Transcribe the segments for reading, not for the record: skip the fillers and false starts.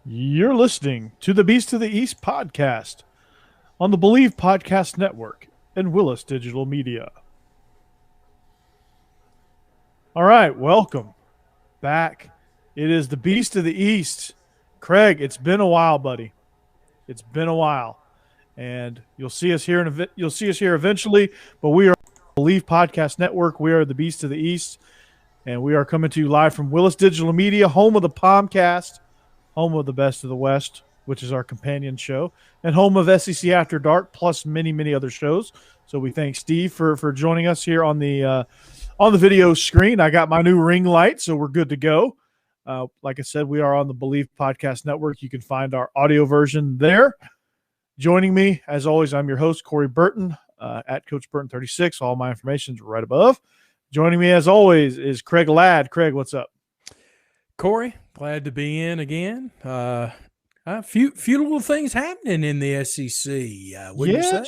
You're listening to the Beast of the East podcast on the Believe Podcast Network and Willis Digital Media. All right, welcome back. It is the Beast of the East. Craig, it's been a while, buddy. It's been a while, and you'll see us here. You'll see us here eventually. But we are Believe Podcast Network. We are the Beast of the East, and we are coming to you live from Willis Digital Media, home of the Palmcast, home of the Best of the West, which is our companion show, and home of SEC After Dark, plus many, many other shows. So we thank Steve for joining us here on the video screen. I got my new ring light, so we're good to go. Like I said, we are on the Believe Podcast Network. You can find our audio version there. Joining me, as always, I'm your host, Corey Burton, at Coach Burton 36. All my information is right above. Joining me, as always, is Craig Ladd. Craig, what's up? Corey, glad to be in again. A few little things happening in the SEC. You say?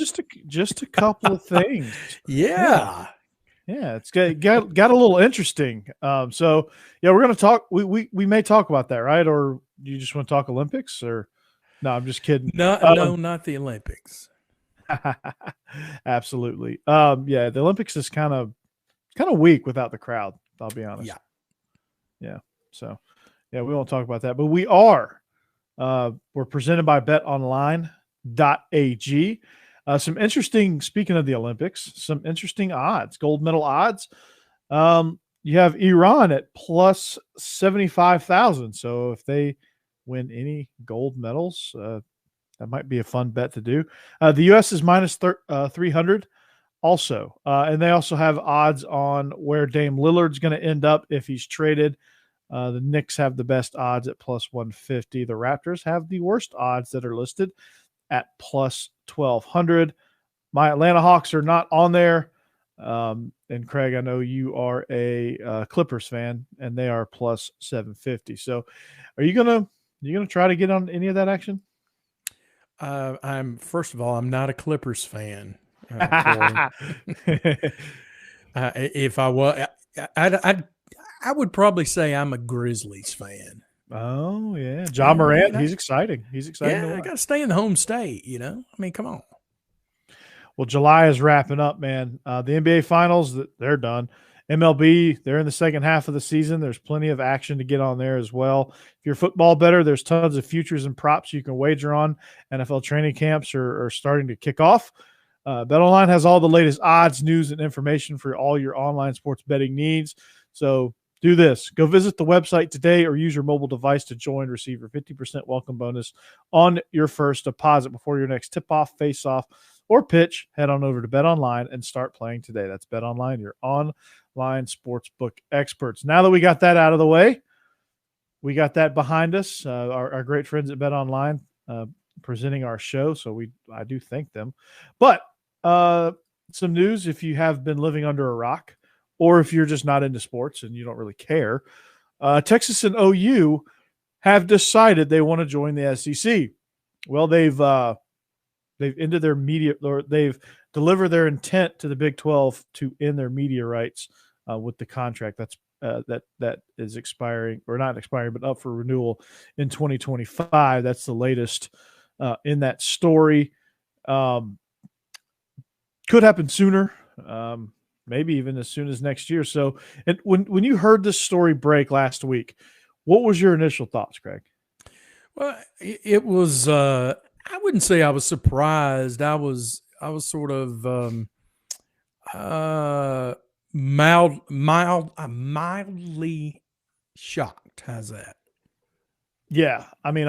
just a couple of things. Yeah. It's got a little interesting. So we're gonna talk. We may talk about that, right? Or you just want to talk Olympics? Or no, I'm just kidding. No, not the Olympics. Absolutely. The Olympics is kind of weak without the crowd. I'll be honest. Yeah. So, we won't talk about that, but we are. We're presented by BetOnline.ag. Speaking of the Olympics, some interesting odds, gold medal odds. You have Iran at plus 75,000. So if they win any gold medals, that might be a fun bet to do. The U.S. is minus 300 also. And they also have odds on where Dame Lillard's going to end up if he's traded. The Knicks have the best odds at plus 150. The Raptors have the worst odds that are listed at plus 1,200. My Atlanta Hawks are not on there. And Craig, I know you are a Clippers fan, and they are plus 750. So are you gonna try to get on any of that action? First of all, I'm not a Clippers fan. If I was, I would probably say I'm a Grizzlies fan. Oh yeah, Ja Morant. He's exciting. Yeah, I got to stay in the home state. I mean, come on. Well, July is wrapping up, man. The NBA Finals, they're done. MLB, they're in the second half of the season. There's plenty of action to get on there as well. If you're football better, there's tons of futures and props you can wager on. NFL training camps are starting to kick off. BetOnline has all the latest odds, news, and information for all your online sports betting needs. So do this. Go visit the website today or use your mobile device to join. Receive your 50% welcome bonus on your first deposit before your next tip-off, face-off, or pitch. Head on over to BetOnline and start playing today. That's BetOnline, your online sportsbook experts. Now that we got that out of the way, we got that behind us. Our great friends at BetOnline presenting our show, so I do thank them. But some news if you have been living under a rock, or if you're just not into sports and you don't really care, Texas and OU have decided they want to join the SEC. Well, they've ended their media, or they've delivered their intent to the Big 12 to end their media rights with the contract that is expiring, or not expiring, but up for renewal in 2025. That's the latest in that story. Could happen sooner. Maybe even as soon as next year. So when you heard this story break last week, what was your initial thoughts, Craig? Well, it was, I wouldn't say I was surprised. I was sort of mildly shocked. How's that? Yeah. I mean,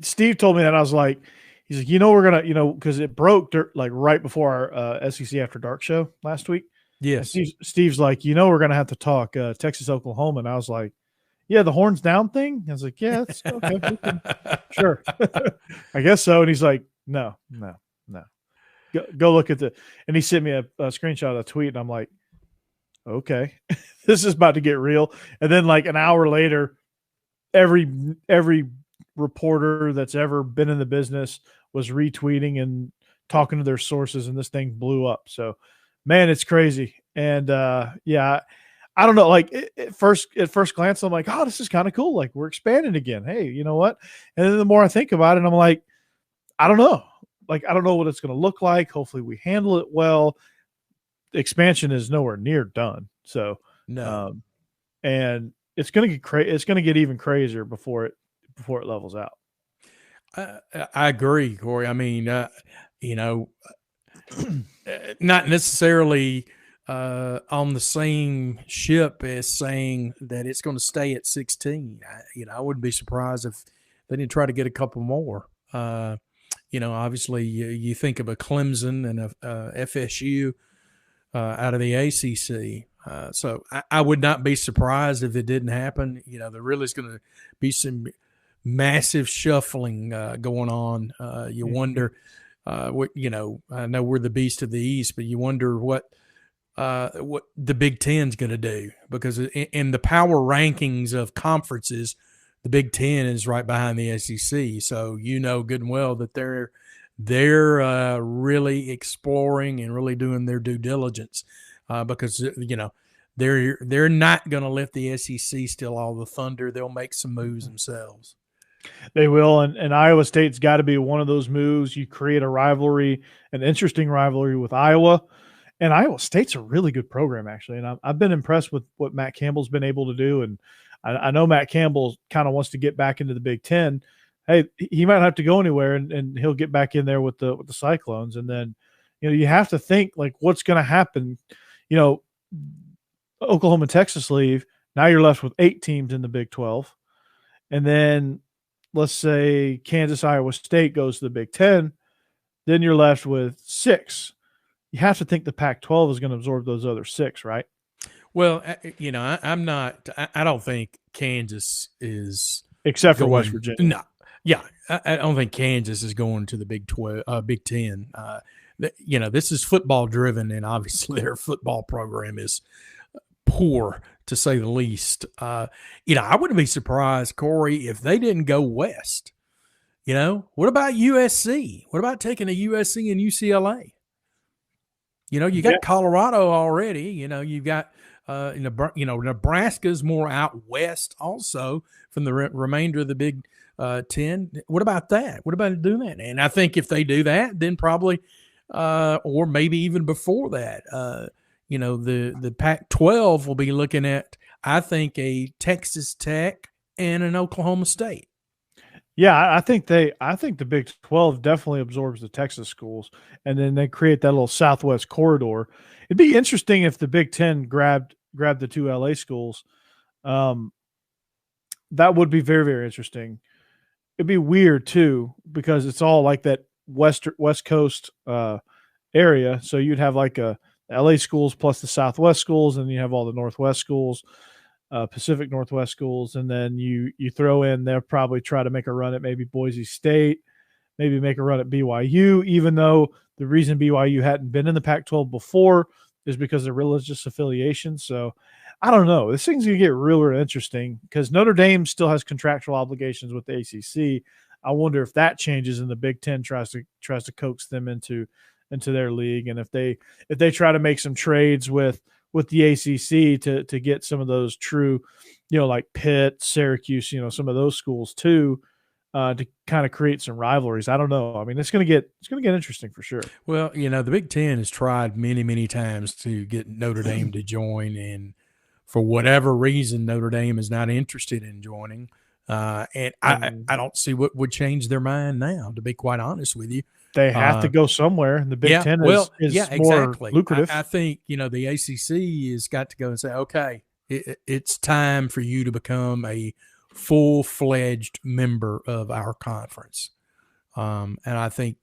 Steve told me that. I was like, he's like, we're going to, because it broke right before our SEC After Dark show last week. Yes. Steve's like, we're going to have to talk Texas, Oklahoma. And I was like, yeah, the horns down thing. I was like, yeah, that's okay. Sure. I guess so. And he's like, no. Go look at and he sent me a screenshot of a tweet. And I'm like, okay, this is about to get real. And then like an hour later, every reporter that's ever been in the business was retweeting and talking to their sources, and this thing blew up. So, man, it's crazy. And I don't know. Like at first glance, I'm like, oh, this is kind of cool. Like we're expanding again. Hey, you know what? And then the more I think about it, I'm like, I don't know. Like I don't know what it's going to look like. Hopefully, we handle it well. The expansion is nowhere near done. So, No. And it's going to get It's going to get even crazier before it levels out. I agree, Corey. I mean, you know, not necessarily on the same ship as saying that it's going to stay at 16. I wouldn't be surprised if they didn't try to get a couple more. Obviously, you think of a Clemson and a FSU out of the ACC. So I would not be surprised if it didn't happen. There really is going to be some massive shuffling going on. You wonder what, I know we're the beast of the East, but you wonder what the Big Ten's going to do, because in the power rankings of conferences, the Big Ten is right behind the SEC. So good and well that they're really exploring and really doing their due diligence, because they're not going to let the SEC steal all the thunder. They'll make some moves themselves. They will, and Iowa State's got to be one of those moves. You create a rivalry, an interesting rivalry with Iowa, and Iowa State's a really good program, actually. And I've been impressed with what Matt Campbell's been able to do. And I know Matt Campbell kind of wants to get back into the Big Ten. Hey, he might not have to go anywhere, and he'll get back in there with the Cyclones. And then, you have to think like what's going to happen. Oklahoma and Texas leave. Now you're left with 8 teams in the Big 12, and then let's say Kansas, Iowa State goes to the Big 10, then you're left with 6. You have to think the Pac-12 is going to absorb those other 6, right? Well, I'm not. I don't think Kansas is, except for West Virginia. No, yeah, I don't think Kansas is going to the Big 10. This is football driven, and obviously their football program is poor, to say the least. I wouldn't be surprised, Corey, if they didn't go west. What about USC? What about taking a USC and UCLA? You got Colorado already. You've got Nebraska's more out west also from the remainder of the Big 10. What about that? What about doing that? And I think if they do that, then probably, or maybe even before that, the Pac-12 will be looking at, I think, a Texas Tech and an Oklahoma State. Yeah, I think the Big 12 definitely absorbs the Texas schools, and then they create that little Southwest corridor. It'd be interesting if the Big 10 grabbed the 2 LA schools. That would be very, very interesting. It'd be weird too, because it's all like that West Coast area. So you'd have like a LA schools plus the Southwest schools, and you have all the Northwest schools, Pacific Northwest schools, and then you throw in, they'll probably try to make a run at maybe Boise State, maybe make a run at BYU, even though the reason BYU hadn't been in the Pac-12 before is because of religious affiliation. So I don't know. This thing's going to get real interesting, because Notre Dame still has contractual obligations with the ACC. I wonder if that changes and the Big Ten tries to coax them into their league, and if they try to make some trades with the ACC to get some of those true, like Pitt, Syracuse, some of those schools too, to kind of create some rivalries. I don't know. I mean, it's going to get interesting for sure. Well, the Big Ten has tried many, many times to get Notre Dame to join, and for whatever reason, Notre Dame is not interested in joining. And I don't see what would change their mind now, to be quite honest with you. They have to go somewhere. The Big Ten is more lucrative. I think, the ACC has got to go and say, okay, it's time for you to become a full-fledged member of our conference. And I think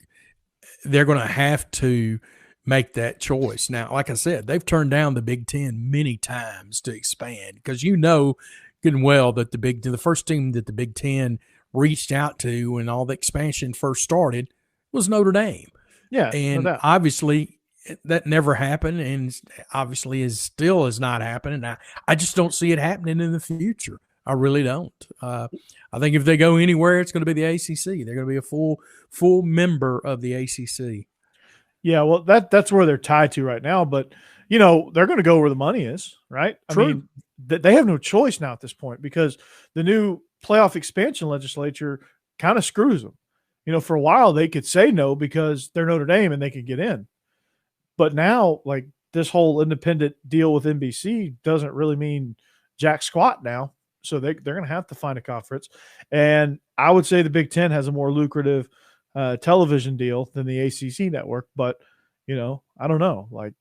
they're going to have to make that choice. Now, like I said, they've turned down the Big Ten many times to expand, because good and well that the first team that the Big Ten reached out to when all the expansion first started was Notre Dame. Yeah. And obviously that never happened, and obviously still has not happened. And I just don't see it happening in the future. I really don't. I think if they go anywhere, it's going to be the ACC. They're going to be a full member of the ACC. Yeah, well, that's where they're tied to right now. But, they're going to go where the money is, right? True. I mean, they have no choice now at this point because the new playoff expansion legislature kind of screws them. For a while they could say no because they're Notre Dame and they could get in. But now, like, this whole independent deal with NBC doesn't really mean jack squat now. So they're going to have to find a conference. And I would say the Big Ten has a more lucrative television deal than the ACC network. But, I don't know. Like,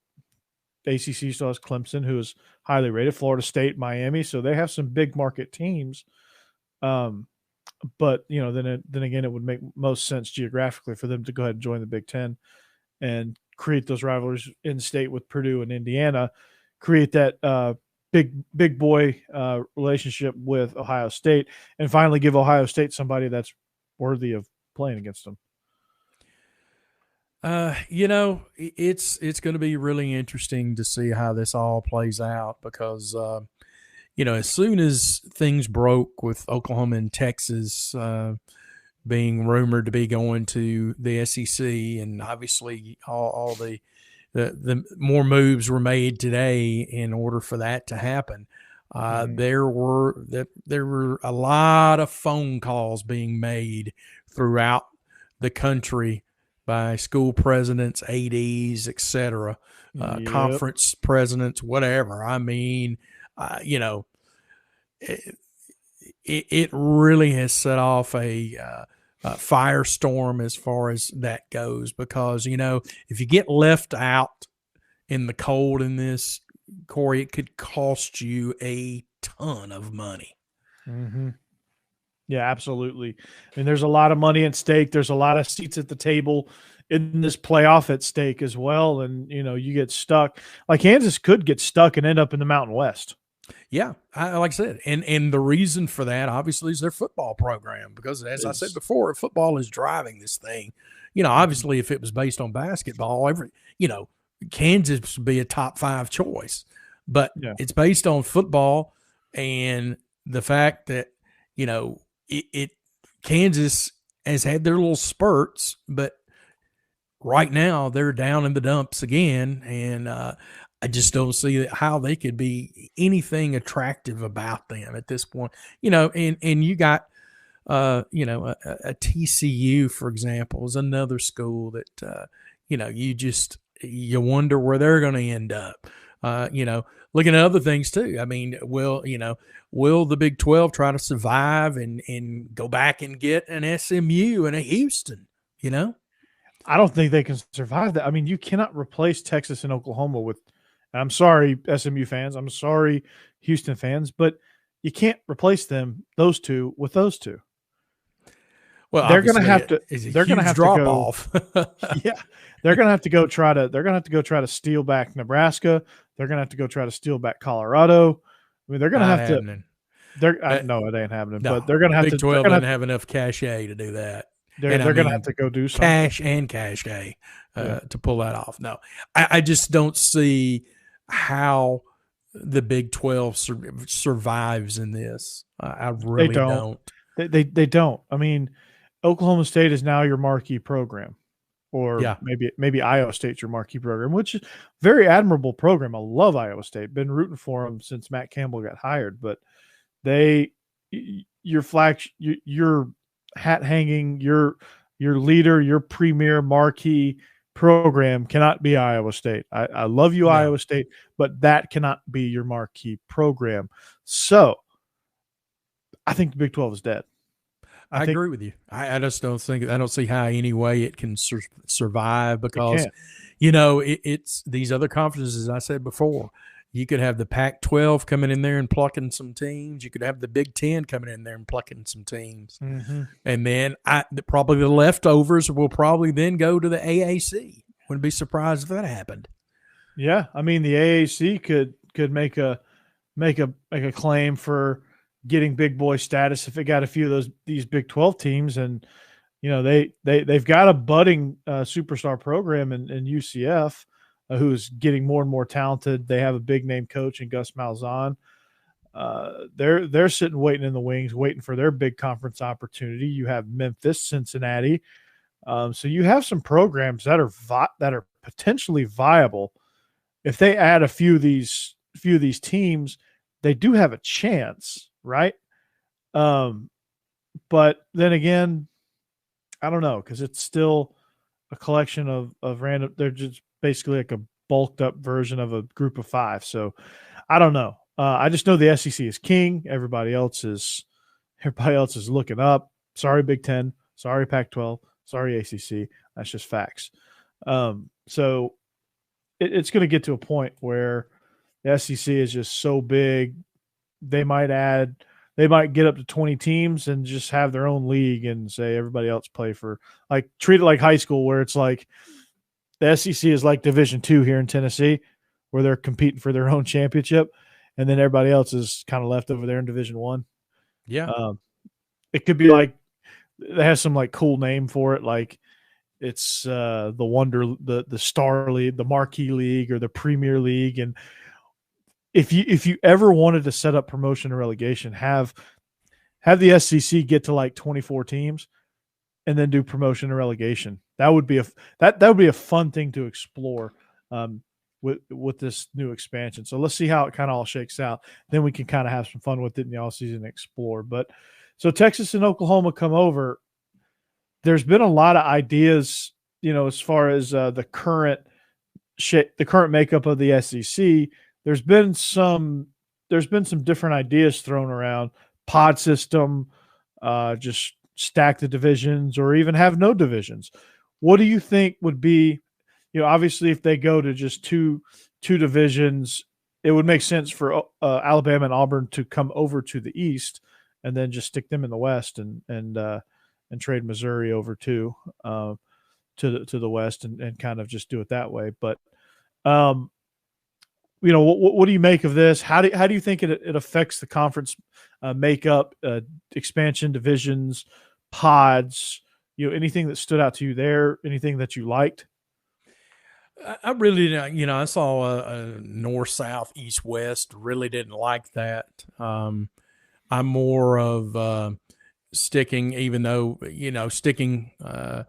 ACC still has Clemson, who is highly rated, Florida State, Miami. So they have some big market teams. But, then again, it would make most sense geographically for them to go ahead and join the Big Ten and create those rivalries in state with Purdue and Indiana, create that big boy relationship with Ohio State, and finally give Ohio State somebody that's worthy of playing against them. It's going to be really interesting to see how this all plays out because, as soon as things broke with Oklahoma and Texas being rumored to be going to the SEC, and obviously all the more moves were made today in order for that to happen. There were a lot of phone calls being made throughout the country by school presidents, ADs, etc., conference presidents, whatever. I mean, it really has set off a firestorm as far as that goes because, if you get left out in the cold in this, Corey, it could cost you a ton of money. Mm-hmm. Yeah, absolutely. I mean, there's a lot of money at stake. There's a lot of seats at the table in this playoff at stake as well. And, you get stuck. Like Kansas could get stuck and end up in the Mountain West. Yeah, like I said, and the reason for that obviously is their football program because, as I said before, football is driving this thing. Obviously, if it was based on basketball, Kansas would be a top 5 choice, but it's based on football and the fact that Kansas has had their little spurts, but right now they're down in the dumps again, and I just don't see how they could be anything attractive about them at this point. And you got, a TCU, for example, is another school that, you wonder where they're going to end up. Looking at other things too. I mean, will the Big 12 try to survive and go back and get an SMU and a Houston, I don't think they can survive that. I mean, you cannot replace Texas and Oklahoma with, I'm sorry, SMU fans. I'm sorry, Houston fans, but you can't replace those two, with those two. Well, they're going to have to. They're going to have to drop off. Yeah, they're going to have to go try to. They're going to have to go try to steal back Nebraska. They're going to have to go try to steal back Colorado. I mean, they're going to have happening. to. No, it ain't happening. No, but they're going to have Big to. 12 doesn't have enough cachet to do that. They're going to have to go do something. Cash and cachet to pull that off. No, I just don't see how the Big 12 survives in this. I really don't. They don't. I mean, Oklahoma State is now your marquee program, or maybe Iowa State's your marquee program, which is a very admirable program. I love Iowa State. Been rooting for them since Matt Campbell got hired, but your hat hanging, your leader, your premier marquee program cannot be Iowa State. I love you, Iowa State, but that cannot be your marquee program. So I think the Big 12 is dead. I agree with you. I just don't see how any way it can survive because, it's these other conferences, as I said before. You could have the Pac-12 coming in there and plucking some teams. You could have the Big Ten coming in there and plucking some teams. Mm-hmm. And then probably the leftovers will probably then go to the AAC. Wouldn't be surprised if that happened. Yeah, I mean the AAC could make a claim for getting big boy status if it got a few of these Big 12 teams, and they've got a budding superstar program in UCF. Who's getting more and more talented. They have a big name coach in Gus Malzahn. They're sitting waiting in the wings, waiting for their big conference opportunity. You have Memphis, Cincinnati. So you have some programs that are potentially viable if they add a few of these teams, they do have a chance, right? But then again, I don't know, because it's still a collection of random. They're just basically like a bulked up version of a group of 5. So I don't know. I just know the SEC is king. Everybody else is looking up. Sorry, Big Ten. Sorry, Pac-12. Sorry, ACC. That's just facts. So it's going to get to a point where the SEC is just so big. They might get up to 20 teams and just have their own league and say everybody else play for, like, treat it like high school, where it's like the SEC is like Division II here in Tennessee, where they're competing for their own championship, and then everybody else is kind of left over there in Division I. Yeah. It could be like it has some like cool name for it, like it's the Star League, the Marquee League, or the Premier League. And if you ever wanted to set up promotion or relegation, have the SEC get to like 24 teams and then do promotion or relegation. That would be a fun thing to explore with this new expansion. So let's see how it kind of all shakes out. Then we can kind of have some fun with it in the offseason and explore. But so Texas and Oklahoma come over. There's been a lot of ideas, as far as the current makeup of the SEC. There's been some different ideas thrown around. Pod system, just stack the divisions, or even have no divisions. What do you think would be, obviously if they go to just two divisions, it would make sense for Alabama and Auburn to come over to the East and then just stick them in the West and trade Missouri over to the West and kind of just do it that way. But what do you make of this? How do you think it affects the conference makeup, expansion, divisions, pods? Anything that stood out to you there? Anything that you liked? I really, I saw a north, south, east, west. Really didn't like that. I'm more of sticking, even though sticking to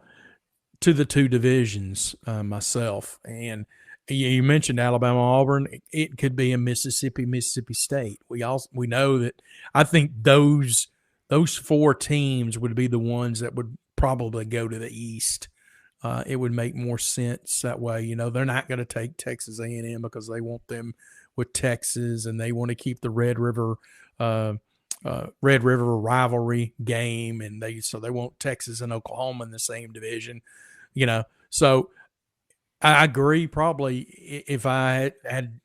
the 2 divisions myself. And you mentioned Alabama, Auburn. It could be a Mississippi State. We know that. I think those 4 teams would be the ones that would probably go to the East. It would make more sense that way. They're not going to take Texas A&M because they want them with Texas, and they want to keep the Red River rivalry game, and they want Texas and Oklahoma in the same division. So I agree. Probably if I had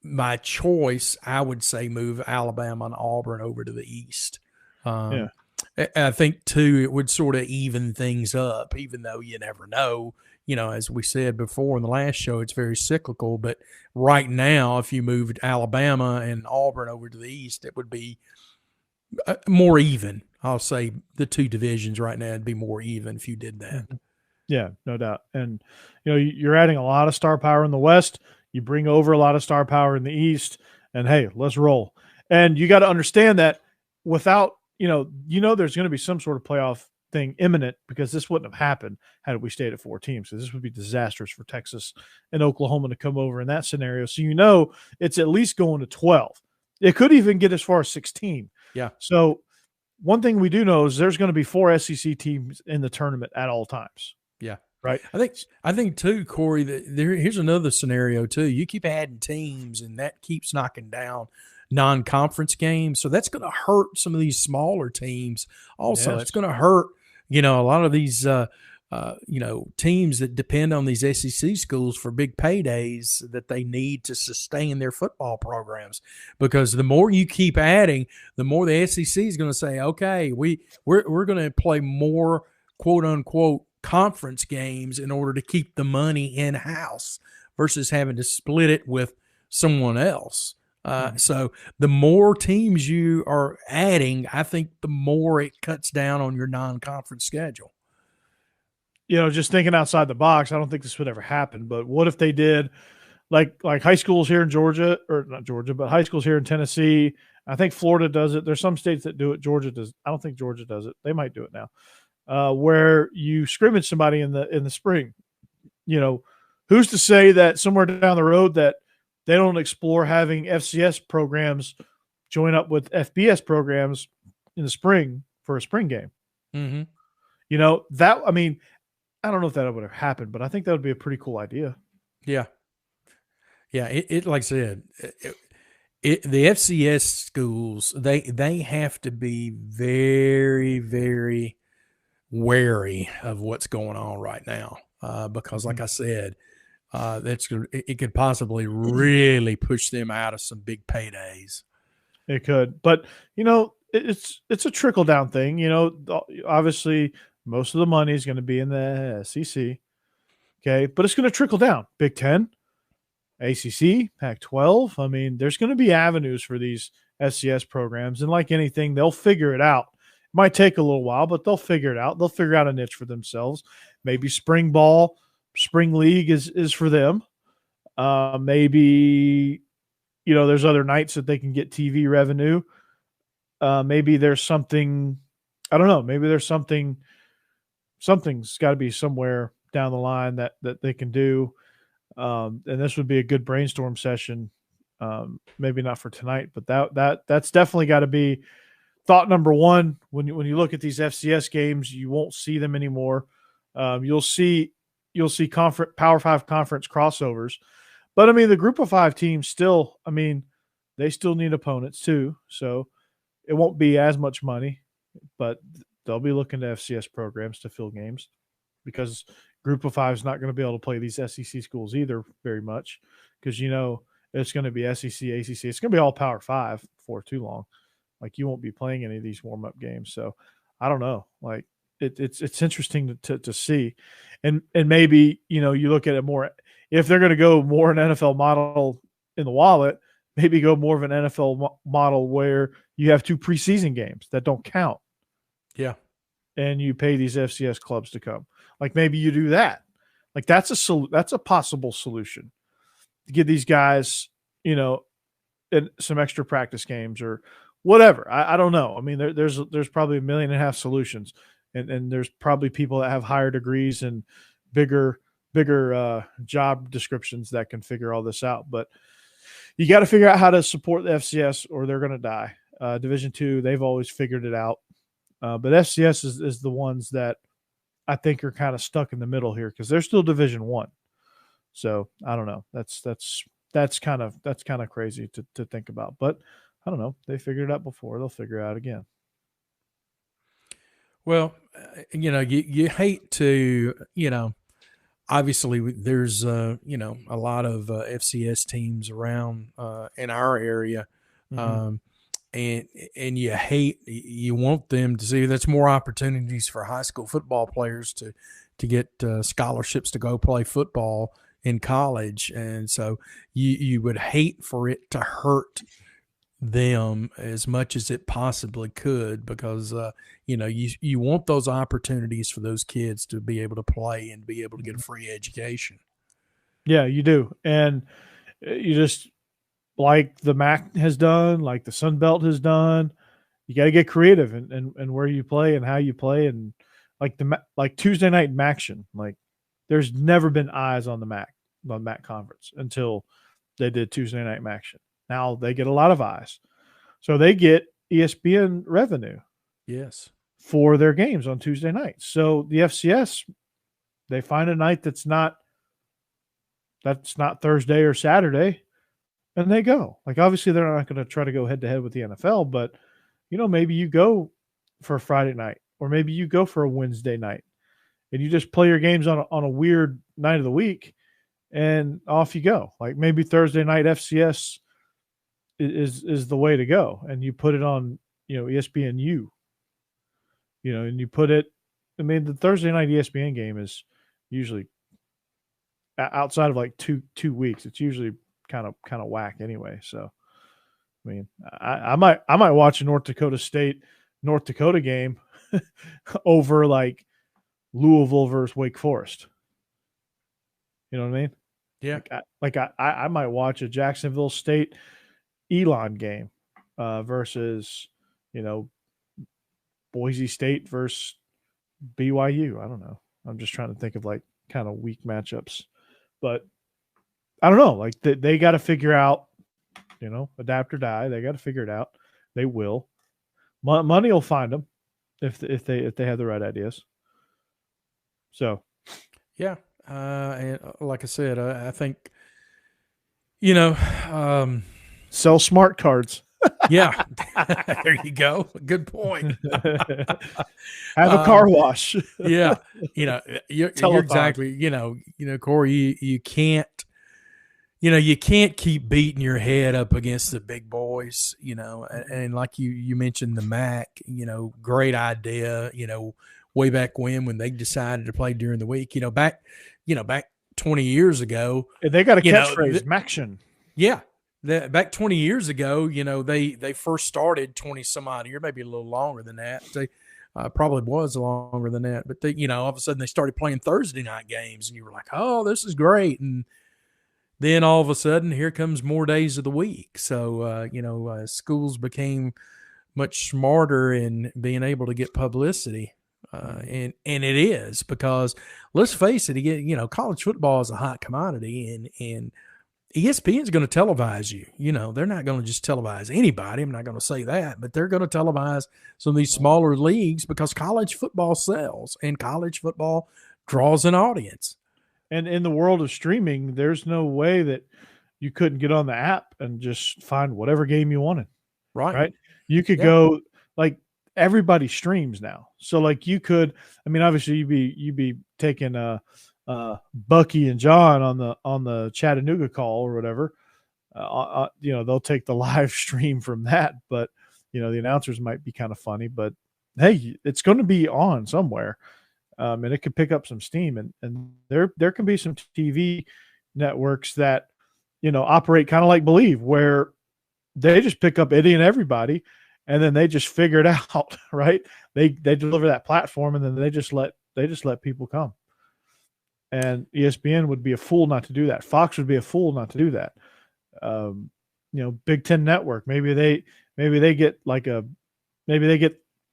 my choice, I would say move Alabama and Auburn over to the East. Yeah. I think too, it would sort of even things up, even though you never know. As we said before in the last show, it's very cyclical. But right now, if you moved Alabama and Auburn over to the East, it would be more even. I'll say the 2 divisions right now would be more even if you did that. Yeah, no doubt. And, you're adding a lot of star power in the West. You bring over a lot of star power in the East, and hey, let's roll. And you got to understand that without, there's going to be some sort of playoff thing imminent, because this wouldn't have happened had we stayed at 4 teams. So this would be disastrous for Texas and Oklahoma to come over in that scenario. So, it's at least going to 12. It could even get as far as 16. Yeah. So one thing we do know is there's going to be 4 SEC teams in the tournament at all times. Yeah. Right. I think too, Corey, that here's another scenario too. You keep adding teams, and that keeps knocking down non-conference games. So that's going to hurt some of these smaller teams. Also, It's going to hurt, a lot of these, teams that depend on these SEC schools for big paydays that they need to sustain their football programs. Because the more you keep adding, the more the SEC is going to say, okay, we're going to play more quote unquote conference games in order to keep the money in-house versus having to split it with someone else. So the more teams you are adding, I think the more it cuts down on your non-conference schedule. Just thinking outside the box, I don't think this would ever happen, but what if they did like high schools here in Georgia, or not Georgia, but high schools here in Tennessee? I think Florida does it. There's some states that do it. Georgia does. I don't think Georgia does it. They might do it now. Where you scrimmage somebody in the spring, who's to say that somewhere down the road that they don't explore having FCS programs join up with FBS programs in the spring for a spring game? Mm-hmm. You know, that, I mean, I don't know if that would have happened, but I think that would be a pretty cool idea. Yeah. Yeah. It like I said, the FCS schools, they have to be very, very wary of what's going on right now. Because like I said, it could possibly really push them out of some big paydays. It could, but you know, it's a trickle down thing. You know, obviously, most of the money is going to be in the SEC. Okay, but it's going to trickle down. Big Ten, ACC, Pac-12. I mean, there's going to be avenues for these FCS programs, and like anything, they'll figure it out. It might take a little while, but they'll figure it out. They'll figure out a niche for themselves. Maybe spring ball, spring league is for them. Maybe there's other nights that they can get TV revenue. Maybe there's something, I don't know. Maybe there's something's got to be somewhere down the line that they can do. And this would be a good brainstorm session. Maybe not for tonight, but that's definitely got to be thought number one. When you look at these FCS games, you won't see them anymore. You'll see Power 5 conference crossovers. But I mean, the Group of 5 teams still, I mean, they still need opponents too. So it won't be as much money, but they'll be looking to FCS programs to fill games because Group of 5 is not going to be able to play these SEC schools either very much because, it's going to be SEC, ACC. It's going to be all Power 5 for too long. Like, you won't be playing any of these warm-up games. So I don't know. Like, it's interesting to see. And maybe, you look at it more – if they're going to go more an NFL model in the wallet, maybe go more of an NFL model where you have 2 preseason games that don't count. Yeah. And you pay these FCS clubs to come. Like, maybe you do that. Like, that's a possible solution to give these guys, some extra practice games or whatever. I don't know. I mean, there's probably 1.5 million solutions, and there's probably people that have higher degrees and bigger job descriptions that can figure all this out. But you got to figure out how to support the FCS or they're going to die. Division II, they've always figured it out. But FCS is the ones that I think are kind of stuck in the middle here because they're still Division I. So I don't know. That's kind of crazy to think about. But I don't know. They figured it out before. They'll figure it out again. Well, you hate to, obviously there's a lot of FCS teams around in our area. Mm-hmm. And you want them to see that's more opportunities for high school football players to get scholarships to go play football in college. And so you would hate for it to hurt them as much as it possibly could because, you want those opportunities for those kids to be able to play and be able to get a free education. Yeah, you do. And you just, like the MAC has done, like the Sun Belt has done, you got to get creative and where you play and how you play. And like Tuesday night MACtion, like there's never been eyes on the MAC conference until they did Tuesday night MACtion. Now they get a lot of eyes. So they get ESPN revenue. Yes. For their games on Tuesday nights. So the FCS, they find a night that's not Thursday or Saturday, and they go. Like, obviously they're not going to try to go head to head with the NFL, but maybe you go for a Friday night or maybe you go for a Wednesday night and you just play your games on a weird night of the week and off you go. Like, maybe Thursday night FCS is the way to go, and you put it on ESPNU. And you put it, I mean, the Thursday night ESPN game is usually outside of like two weeks. It's usually kind of whack anyway. So, I mean, I might watch a North Dakota game over like Louisville versus Wake Forest. You know what I mean? Yeah. I might watch a Jacksonville State Elon game versus, Boise State versus BYU. I don't know. I'm just trying to think of like kind of weak matchups But I don't know. Like they got to figure out, adapt or die. They got to figure it out. They will. Money will find them if they have the right ideas. So, yeah, and like I said, I think um, sell smart cards. yeah, there you go. Good point. Have a car wash. Yeah, you're exactly. Corey, you can't. You can't keep beating your head up against the big boys, and like you mentioned the MAC, great idea, way back when they decided to play during the week, back 20 years ago. They got a catchphrase, Maction. Yeah. Back 20 years ago, they first started 20 some odd year, maybe a little longer than that. They probably was longer than that, but they, all of a sudden they started playing Thursday night games and you were like, oh, this is great. And then all of a sudden, here comes more days of the week. So, schools became much smarter in being able to get publicity. And it is because let's face it, again, college football is a hot commodity and ESPN is going to televise you. They're not going to just televise anybody. I'm not going to say that, but they're going to televise some of these smaller leagues because college football sells and college football draws an audience. And in the world of streaming, there's no way that you couldn't get on the app and just find whatever game you wanted. Right. You could go, like, everybody streams now. So like you could, obviously you'd be taking Bucky and John on the Chattanooga call or whatever. They'll take the live stream from that, but the announcers might be kind of funny, but hey, it's going to be on somewhere. And it could pick up some steam, and there can be some TV networks that operate kind of like Believe, where they just pick up any and everybody, and then they just figure it out, right? They deliver that platform, and then they just let people come. And ESPN would be a fool not to do that. Fox would be a fool not to do that. Big Ten Network, maybe they get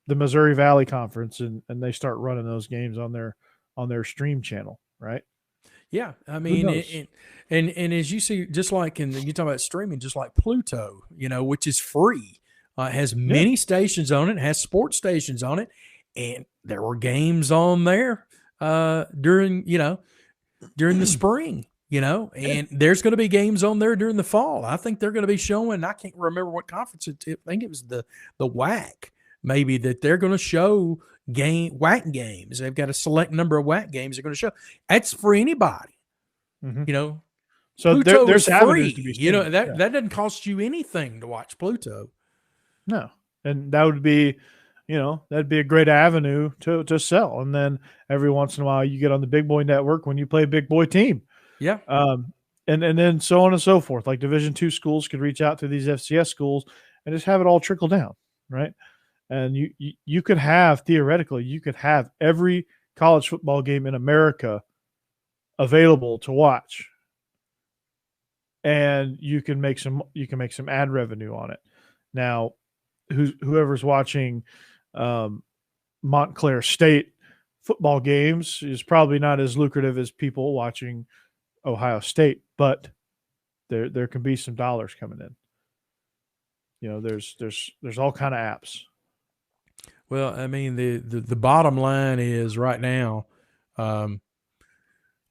the Missouri Valley Conference and they start running those games on their stream channel, right? Yeah, and as you see, just like you talk about streaming, just like Pluto, which is free, has many stations on it, has sports stations on it, and there were games on there during the spring, and there's going to be games on there during the fall. I think they're going to be showing. I can't remember what conference I think it was the WAC. Maybe that they're going to show WAC games. They've got a select number of WAC games they're going to show. That's for anybody, So Pluto there's is free. To be that doesn't cost you anything to watch Pluto. No, and that would be, that'd be a great avenue to sell. And then every once in a while, you get on the Big Boy Network when you play a Big Boy team. Yeah. And then so on and so forth. Like Division II schools could reach out to these FCS schools and just have it all trickle down, right? And you could have, theoretically, every college football game in America available to watch. And you can make some ad revenue on it. Now, whoever's watching Montclair State football games is probably not as lucrative as people watching Ohio State, but there can be some dollars coming in. There's all kind of apps. Well, the bottom line is right now,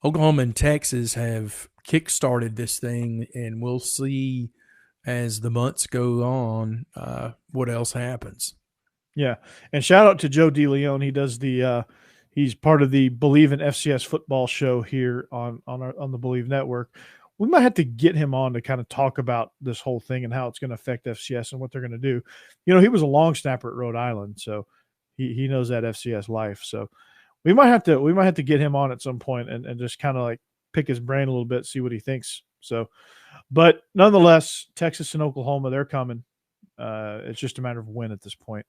Oklahoma and Texas have kickstarted this thing, and we'll see as the months go on what else happens. Yeah, and shout out to Joe DeLeon. He does he's part of the Believe in FCS football show here on the Believe Network. We might have to get him on to kind of talk about this whole thing and how it's going to affect FCS and what they're going to do. He was a long snapper at Rhode Island, so he knows that FCS life. So we might have to get him on at some point and just kind of like pick his brain a little bit, see what he thinks. So, but nonetheless, Texas and Oklahoma, they're coming. It's just a matter of when at this point.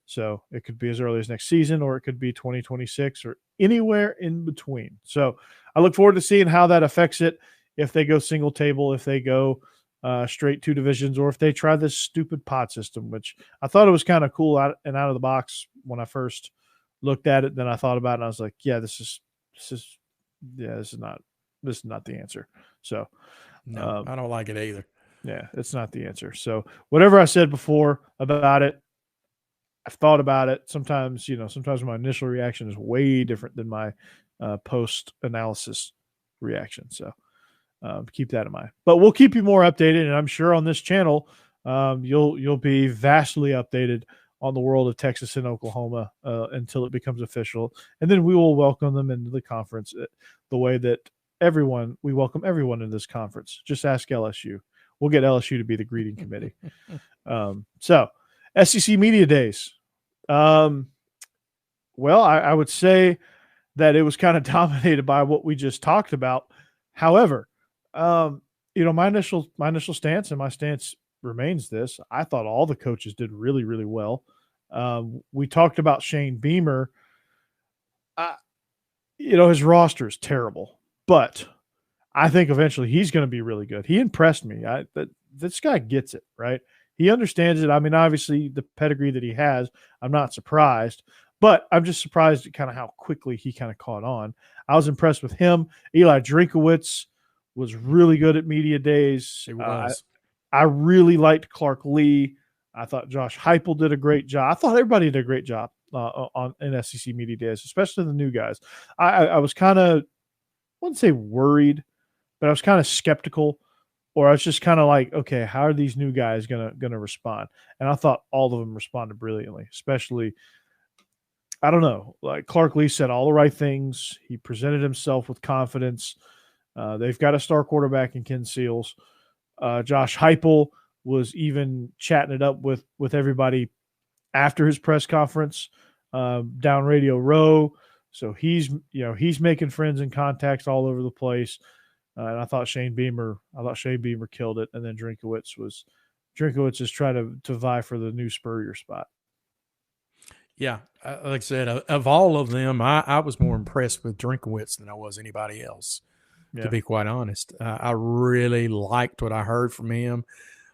So it could be as early as next season, or it could be 2026, or anywhere in between. So I look forward to seeing how that affects it. If they go single table, if they go straight two divisions, or if they try this stupid pod system, which I thought it was kind of cool out of the box when I first looked at it. Then I thought about it and I was like, this is not this is not the answer. So, No, I don't like it either. yeah, it's not the answer. So, whatever I said before about it, I've thought about it. Sometimes, sometimes my initial reaction is way different than my post analysis reaction. So, keep that in mind. But we'll keep you more updated, and I'm sure on this channel, you'll be vastly updated on the world of Texas and Oklahoma until it becomes official, and then we will welcome them into the conference the way that we welcome everyone in this conference. Just ask LSU. We'll get LSU to be the greeting committee. So, SEC Media Days. Well, I would say that it was kind of dominated by what we just talked about. However, my initial stance, and my stance remains this: I thought all the coaches did really, really well. We talked about Shane Beamer. His roster is terrible, but I think eventually he's going to be really good. He impressed me. This guy gets it, right? He understands it. I mean, obviously the pedigree that he has, I'm not surprised, but I'm just surprised at kind of how quickly he kind of caught on. I was impressed with him. Eli Drinkowitz was really good at media days. He was. I really liked Clark Lee. I thought Josh Heupel did a great job. I thought everybody did a great job in SEC media days, especially the new guys. I was kind of, I wouldn't say worried, but I was kind of skeptical, or I was just kind of like, okay, how are these new guys gonna respond? And I thought all of them responded brilliantly, especially, I don't know, like Clark Lee said all the right things. He presented himself with confidence. They've got a star quarterback in Ken Seals. Josh Heupel was even chatting it up with everybody after his press conference down Radio Row. So he's making friends and contacts all over the place. And I thought Shane Beamer killed it. And then Drinkowitz is trying to vie for the new Spurrier spot. Yeah, like I said, of all of them, I was more impressed with Drinkowitz than I was anybody else. Yeah. To be quite honest, I really liked what I heard from him.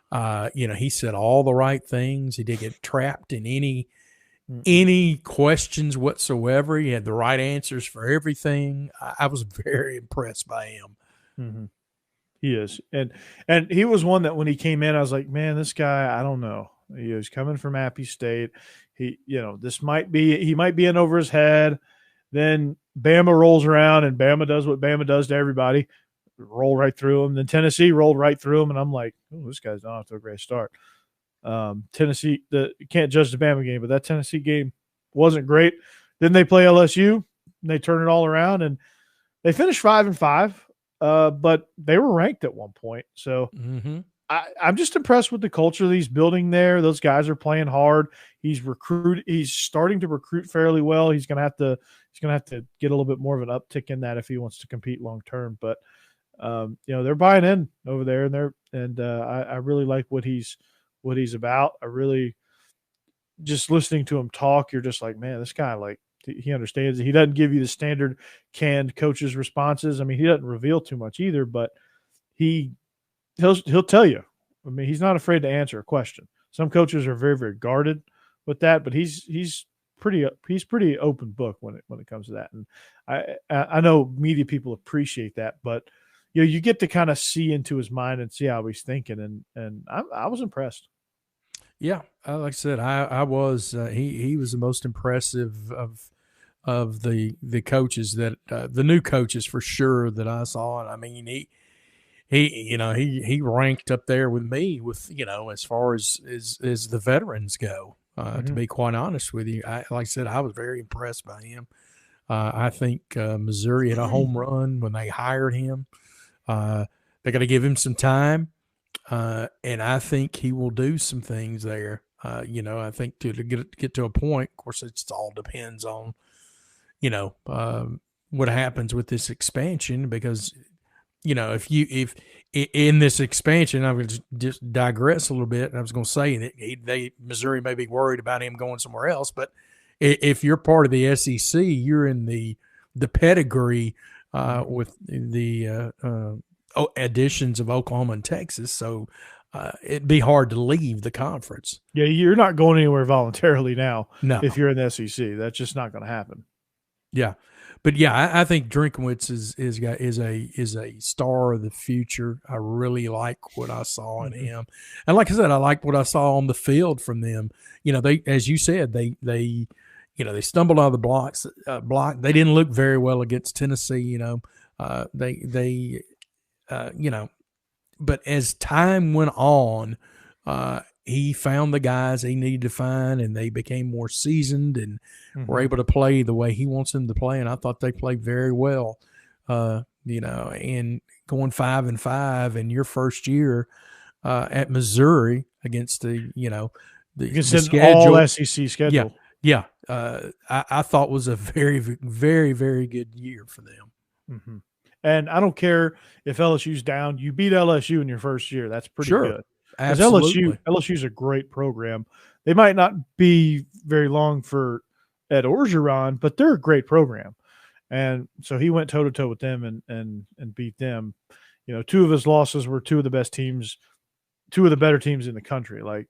He said all the right things. He didn't get trapped in any questions whatsoever. He had the right answers for everything. I was very impressed by him. Mm-hmm. He is, and he was one that when he came in, I was like, man, this guy, I don't know. He was coming from Appy State. He might be in over his head. Then Bama rolls around and Bama does what Bama does to everybody, roll right through him. Then Tennessee rolled right through him, and I'm like, oh, this guy's not off to a great start. Tennessee, you can't judge the Bama game, but that Tennessee game wasn't great. Then they play LSU, and they turn it all around, and they finished 5-5, but they were ranked at one point. So I'm just impressed with the culture that he's building there. Those guys are playing hard. He's starting to recruit fairly well. He's gonna have to get a little bit more of an uptick in that if he wants to compete long term. But they're buying in over there, and I really like what he's about. I really, just listening to him talk, you're just like, man, this guy, like, he understands it. He doesn't give you the standard canned coach's responses. I mean, he doesn't reveal too much either, but he'll tell you. I mean, he's not afraid to answer a question. Some coaches are very, very guarded with that, but he's pretty open book when it comes to that. And I know media people appreciate that, but you get to kind of see into his mind and see how he's thinking, and I was impressed. Yeah, like I said, I was. He was the most impressive of the coaches that the new coaches for sure that I saw. And I mean, he ranked up there with me with as far as the veterans go. To be quite honest with you, like I said, I was very impressed by him. I think Missouri had a home run when they hired him. They got to give him some time. And I think he will do some things there. I think to get to a point, of course, it all depends on, what happens with this expansion, because, if in this expansion, I would just digress a little bit. And I was going to say that Missouri may be worried about him going somewhere else, but if you're part of the SEC, you're in the pedigree with the additions of Oklahoma and Texas, so it'd be hard to leave the conference. Yeah, you're not going anywhere voluntarily now. No. If you're in the SEC, that's just not going to happen. Yeah, But yeah, I think Drinkwitz is a star of the future. I really like what I saw in him, and like I said, I like what I saw on the field from them. They, as you said, they they stumbled out of the block. They didn't look very well against Tennessee. They but as time went on, he found the guys he needed to find, and they became more seasoned and were able to play the way he wants them to play. And I thought they played very well, and going 5-5 in your first year at Missouri against the schedule, all SEC schedule. Yeah. I thought was a very, very, very good year for them. Mm-hmm. And I don't care if LSU's down. You beat LSU in your first year. That's pretty good. Because LSU's a great program. They might not be very long for Ed Orgeron, but they're a great program. And so he went toe-to-toe with them and beat them. Two of his losses were two of the best teams, two of the better teams in the country. Like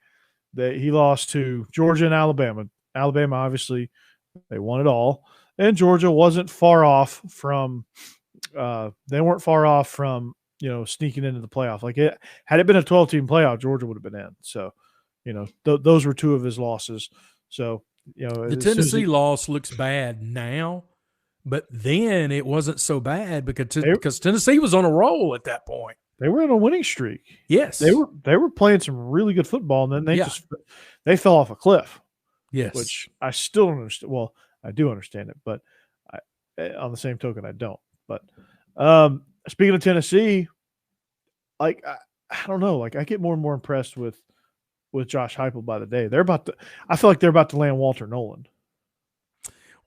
he lost to Georgia and Alabama. Alabama, obviously, they won it all. And Georgia wasn't far off from they weren't far off from sneaking into the playoff. Like had it been a 12-team playoff, Georgia would have been in. So, those were two of his losses. So, the Tennessee loss looks bad now, but then it wasn't so bad because Tennessee was on a roll at that point. They were in a winning streak. Yes, they were playing some really good football, and then they fell off a cliff. Yes, which I still don't understand. Well, I do understand it, but on the same token, I don't. But speaking of Tennessee, like I don't know, like I get more and more impressed with Josh Heupel by the day. I feel like they're about to land Walter Nolan.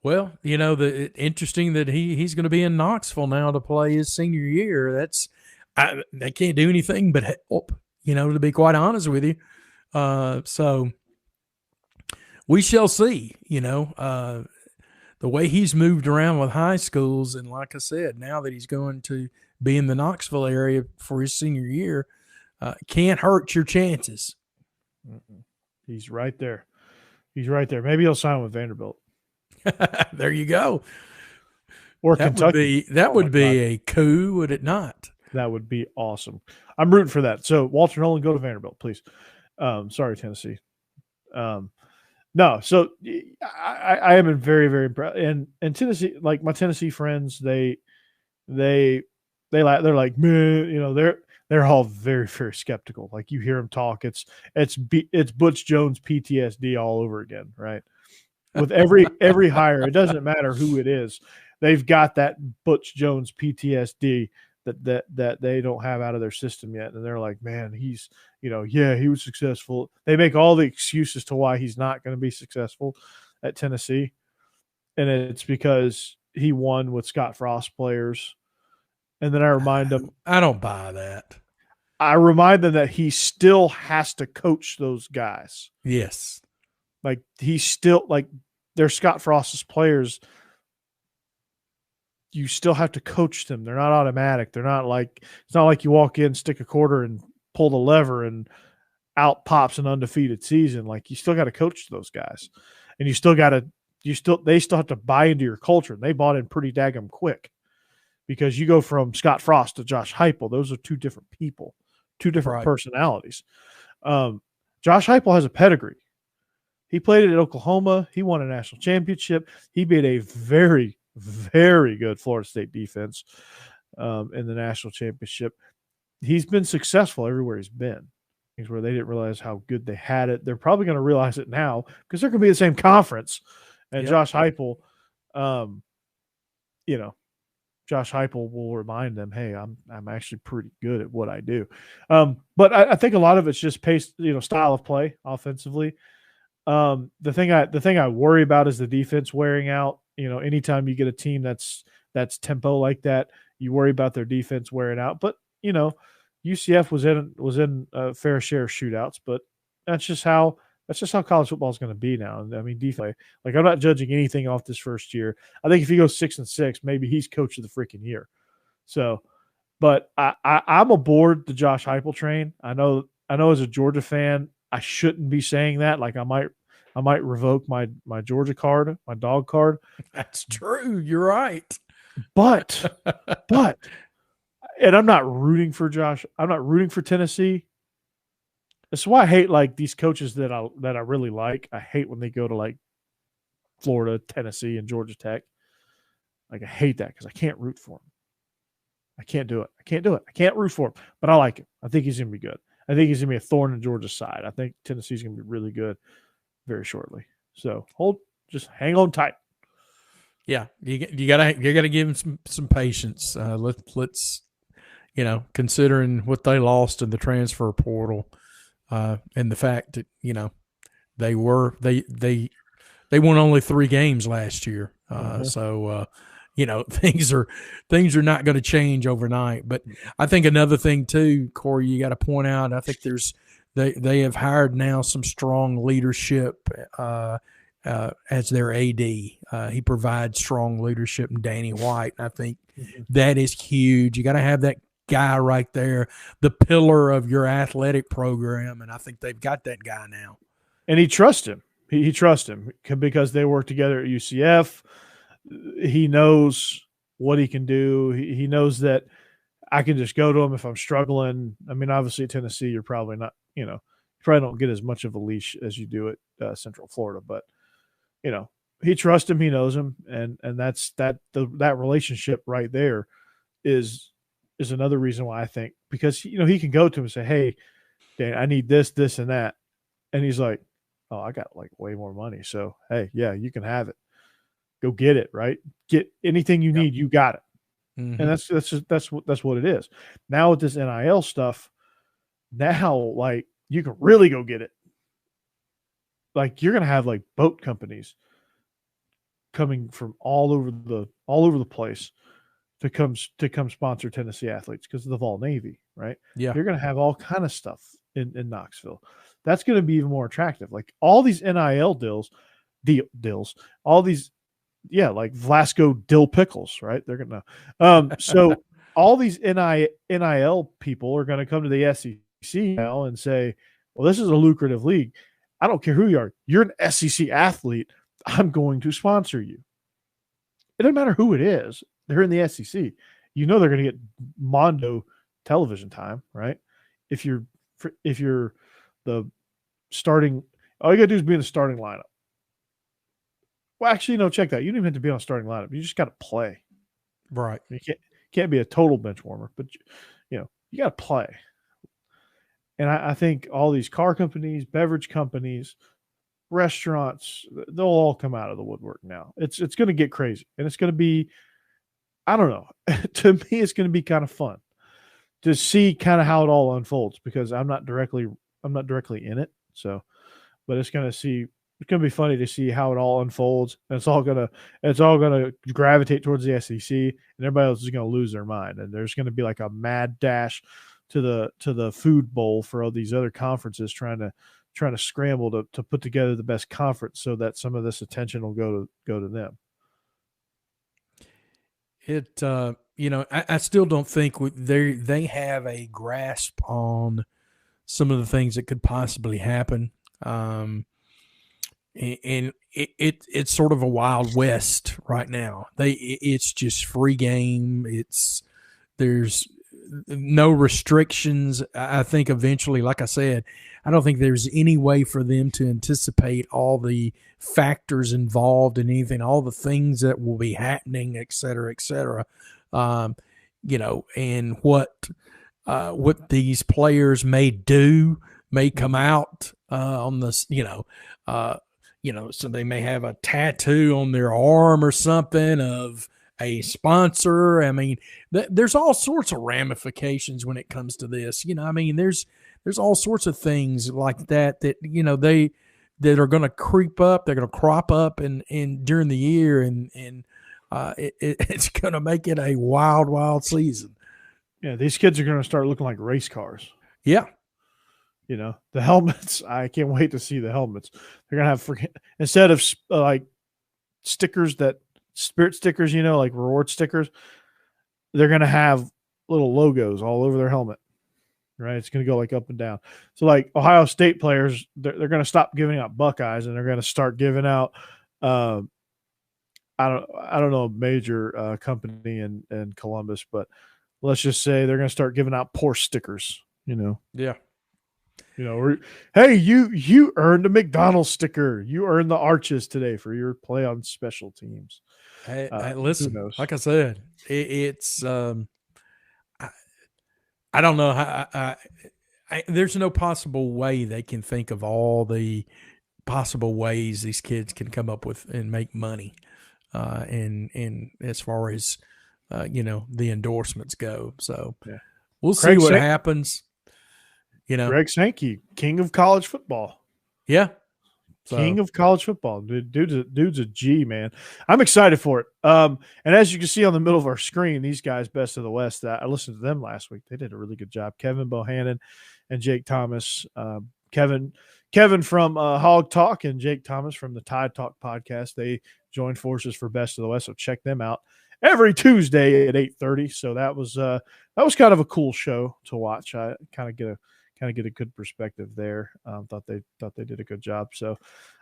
Well, interesting that he's going to be in Knoxville now to play his senior year. They can't do anything but help, to be quite honest with you. So we shall see, the way he's moved around with high schools. And like I said, now that he's going to be in the Knoxville area for his senior year, can't hurt your chances. He's right there. Maybe he'll sign with Vanderbilt. There you go. Or Kentucky. That would be a coup, would it not? That would be awesome. I'm rooting for that. So Walter Nolan, go to Vanderbilt, please. Sorry, Tennessee. No, so I am very, very impressed. And Tennessee, like my Tennessee friends, they're like, man, they're all very, very skeptical. Like you hear them talk, it's Butch Jones PTSD all over again, right? With every hire, it doesn't matter who it is, they've got that Butch Jones PTSD that they don't have out of their system yet. And they're like, man, he's, he was successful. They make all the excuses to why he's not going to be successful at Tennessee. And it's because he won with Scott Frost players. And then I remind them. I don't buy that. I remind them that he still has to coach those guys. Yes. Like he's still like they're Scott Frost's players. You still have to coach them. They're not automatic. They're not like, it's not like you walk in, stick a quarter and pull the lever and out pops an undefeated season. Like you still got to coach those guys, and they still have to buy into your culture. And they bought in pretty daggum quick, because you go from Scott Frost to Josh Heupel. Those are two different people, two different personalities. Josh Heupel has a pedigree. He played at Oklahoma. He won a national championship. He beat a very, very good Florida State defense in the national championship. He's been successful everywhere he's been. Things where they didn't realize how good they had it. They're probably going to realize it now because they're going to be the same conference. And Josh Heupel, Josh Heupel will remind them, hey, I'm actually pretty good at what I do. But I think a lot of it's just pace, style of play offensively. The thing I worry about is the defense wearing out. Anytime you get a team that's tempo like that, you worry about their defense wearing out. But UCF was in a fair share of shootouts, but that's just how college football is going to be now. I mean, defense. Like I'm not judging anything off this first year. I think if he goes 6-6, maybe he's coach of the freaking year. So, but I'm aboard the Josh Heupel train. I know as a Georgia fan, I shouldn't be saying that. Like I I might revoke my Georgia card, my dog card. That's true. You're right. But and I'm not rooting for Josh. I'm not rooting for Tennessee. That's why I hate like these coaches that I really like. I hate when they go to like Florida, Tennessee, and Georgia Tech. Like I hate that because I can't root for him. I can't do it. I can't root for him. But I like him. I think he's gonna be good. I think he's gonna be a thorn in Georgia's side. I think Tennessee's gonna be really good very shortly. So just hang on tight. Yeah, you gotta give him some patience. Let's considering what they lost in the transfer portal, and the fact that they won only 3 games last year. So things are not going to change overnight. But I think another thing too, Corey, you got to point out. I think they have hired now some strong leadership as their AD. He provides strong leadership in Danny White. I think that is huge. You got to have that guy right there, the pillar of your athletic program, and I think they've got that guy now. And he trusts him. He trusts him because they work together at UCF. He knows what he can do. He knows that I can just go to him if I'm struggling. I mean, obviously at Tennessee, you're probably not, you probably don't get as much of a leash as you do at Central Florida, but he trusts him. He knows him. And that's that relationship right there is another reason why I think, because, he can go to him and say, hey, Dan, I need this, this, and that. And he's like, oh, I got like way more money. So, hey, yeah, you can have it. Go get it, right? Get anything you need, you got it. Mm-hmm. And that's what it is. Now with this NIL stuff, now like you can really go get it. Like you're gonna have like boat companies coming from all over the place to come sponsor Tennessee athletes because of the Vol Navy, right? Yeah, you're gonna have all kind of stuff in Knoxville. That's gonna be even more attractive. Like all these NIL deals, all these. Yeah, like Velasco dill pickles, right? They're gonna so all these NIL people are gonna come to the SEC now and say, well, this is a lucrative league. I don't care who you are. You're an SEC athlete. I'm going to sponsor you. It doesn't matter who it is. They're in the SEC. They're gonna get Mondo television time, right? If you're the starting, all you gotta do is be in the starting lineup. Well, actually, no, check that. You don't even have to be on a starting lineup. You just got to play. Right. You can't be a total bench warmer, but you got to play. And I think all these car companies, beverage companies, restaurants, they'll all come out of the woodwork now. It's going to get crazy, and it's going to be, I don't know. To me, it's going to be kind of fun to see kind of how it all unfolds because I'm not directly in it. So, but it's going to be funny to see how it all unfolds. And it's all gonna gravitate towards the SEC, and everybody else is gonna lose their mind. And there's gonna be like a mad dash to the food bowl for all these other conferences trying to scramble to put together the best conference so that some of this attention will go to them. I still don't think they have a grasp on some of the things that could possibly happen. And it's sort of a wild west right now. It's just free game. There's no restrictions. I think eventually, like I said, I don't think there's any way for them to anticipate all the factors involved in anything, all the things that will be happening, et cetera, et cetera. And what these players may do may come out on this, so they may have a tattoo on their arm or something of a sponsor. I mean, there's all sorts of ramifications when it comes to this. There's all sorts of things like that that are going to creep up. They're going to crop up and during the year, and it's going to make it a wild, wild season. Yeah, these kids are going to start looking like race cars. Yeah. The helmets, I can't wait to see the helmets. They're going to have, instead of like stickers, that spirit stickers, like reward stickers, they're going to have little logos all over their helmet. right? It's going to go like up and down. So like Ohio State players, they're going to stop giving out Buckeyes and they're going to start giving out. I don't know a major company in Columbus, but let's just say they're going to start giving out poor stickers. Yeah. Hey, you earned a McDonald's sticker. You earned the arches today for your play on special teams. Hey, listen, like I said, it's I don't know how. There's no possible way they can think of all the possible ways these kids can come up with and make money. And as far as the endorsements go, so we'll see what happens. Greg Sankey, king of college football. Yeah. King of college football. Dude's a G, man. I'm excited for it. And as you can see on the middle of our screen, these guys, Best of the West, I listened to them last week. They did a really good job. Kevin Bohannon and Jake Thomas. Kevin from Hog Talk and Jake Thomas from the Tide Talk podcast. They joined forces for Best of the West, so check them out every Tuesday at 8:30. So that was kind of a cool show to watch. I kind of get a good perspective there. Thought they did a good job. So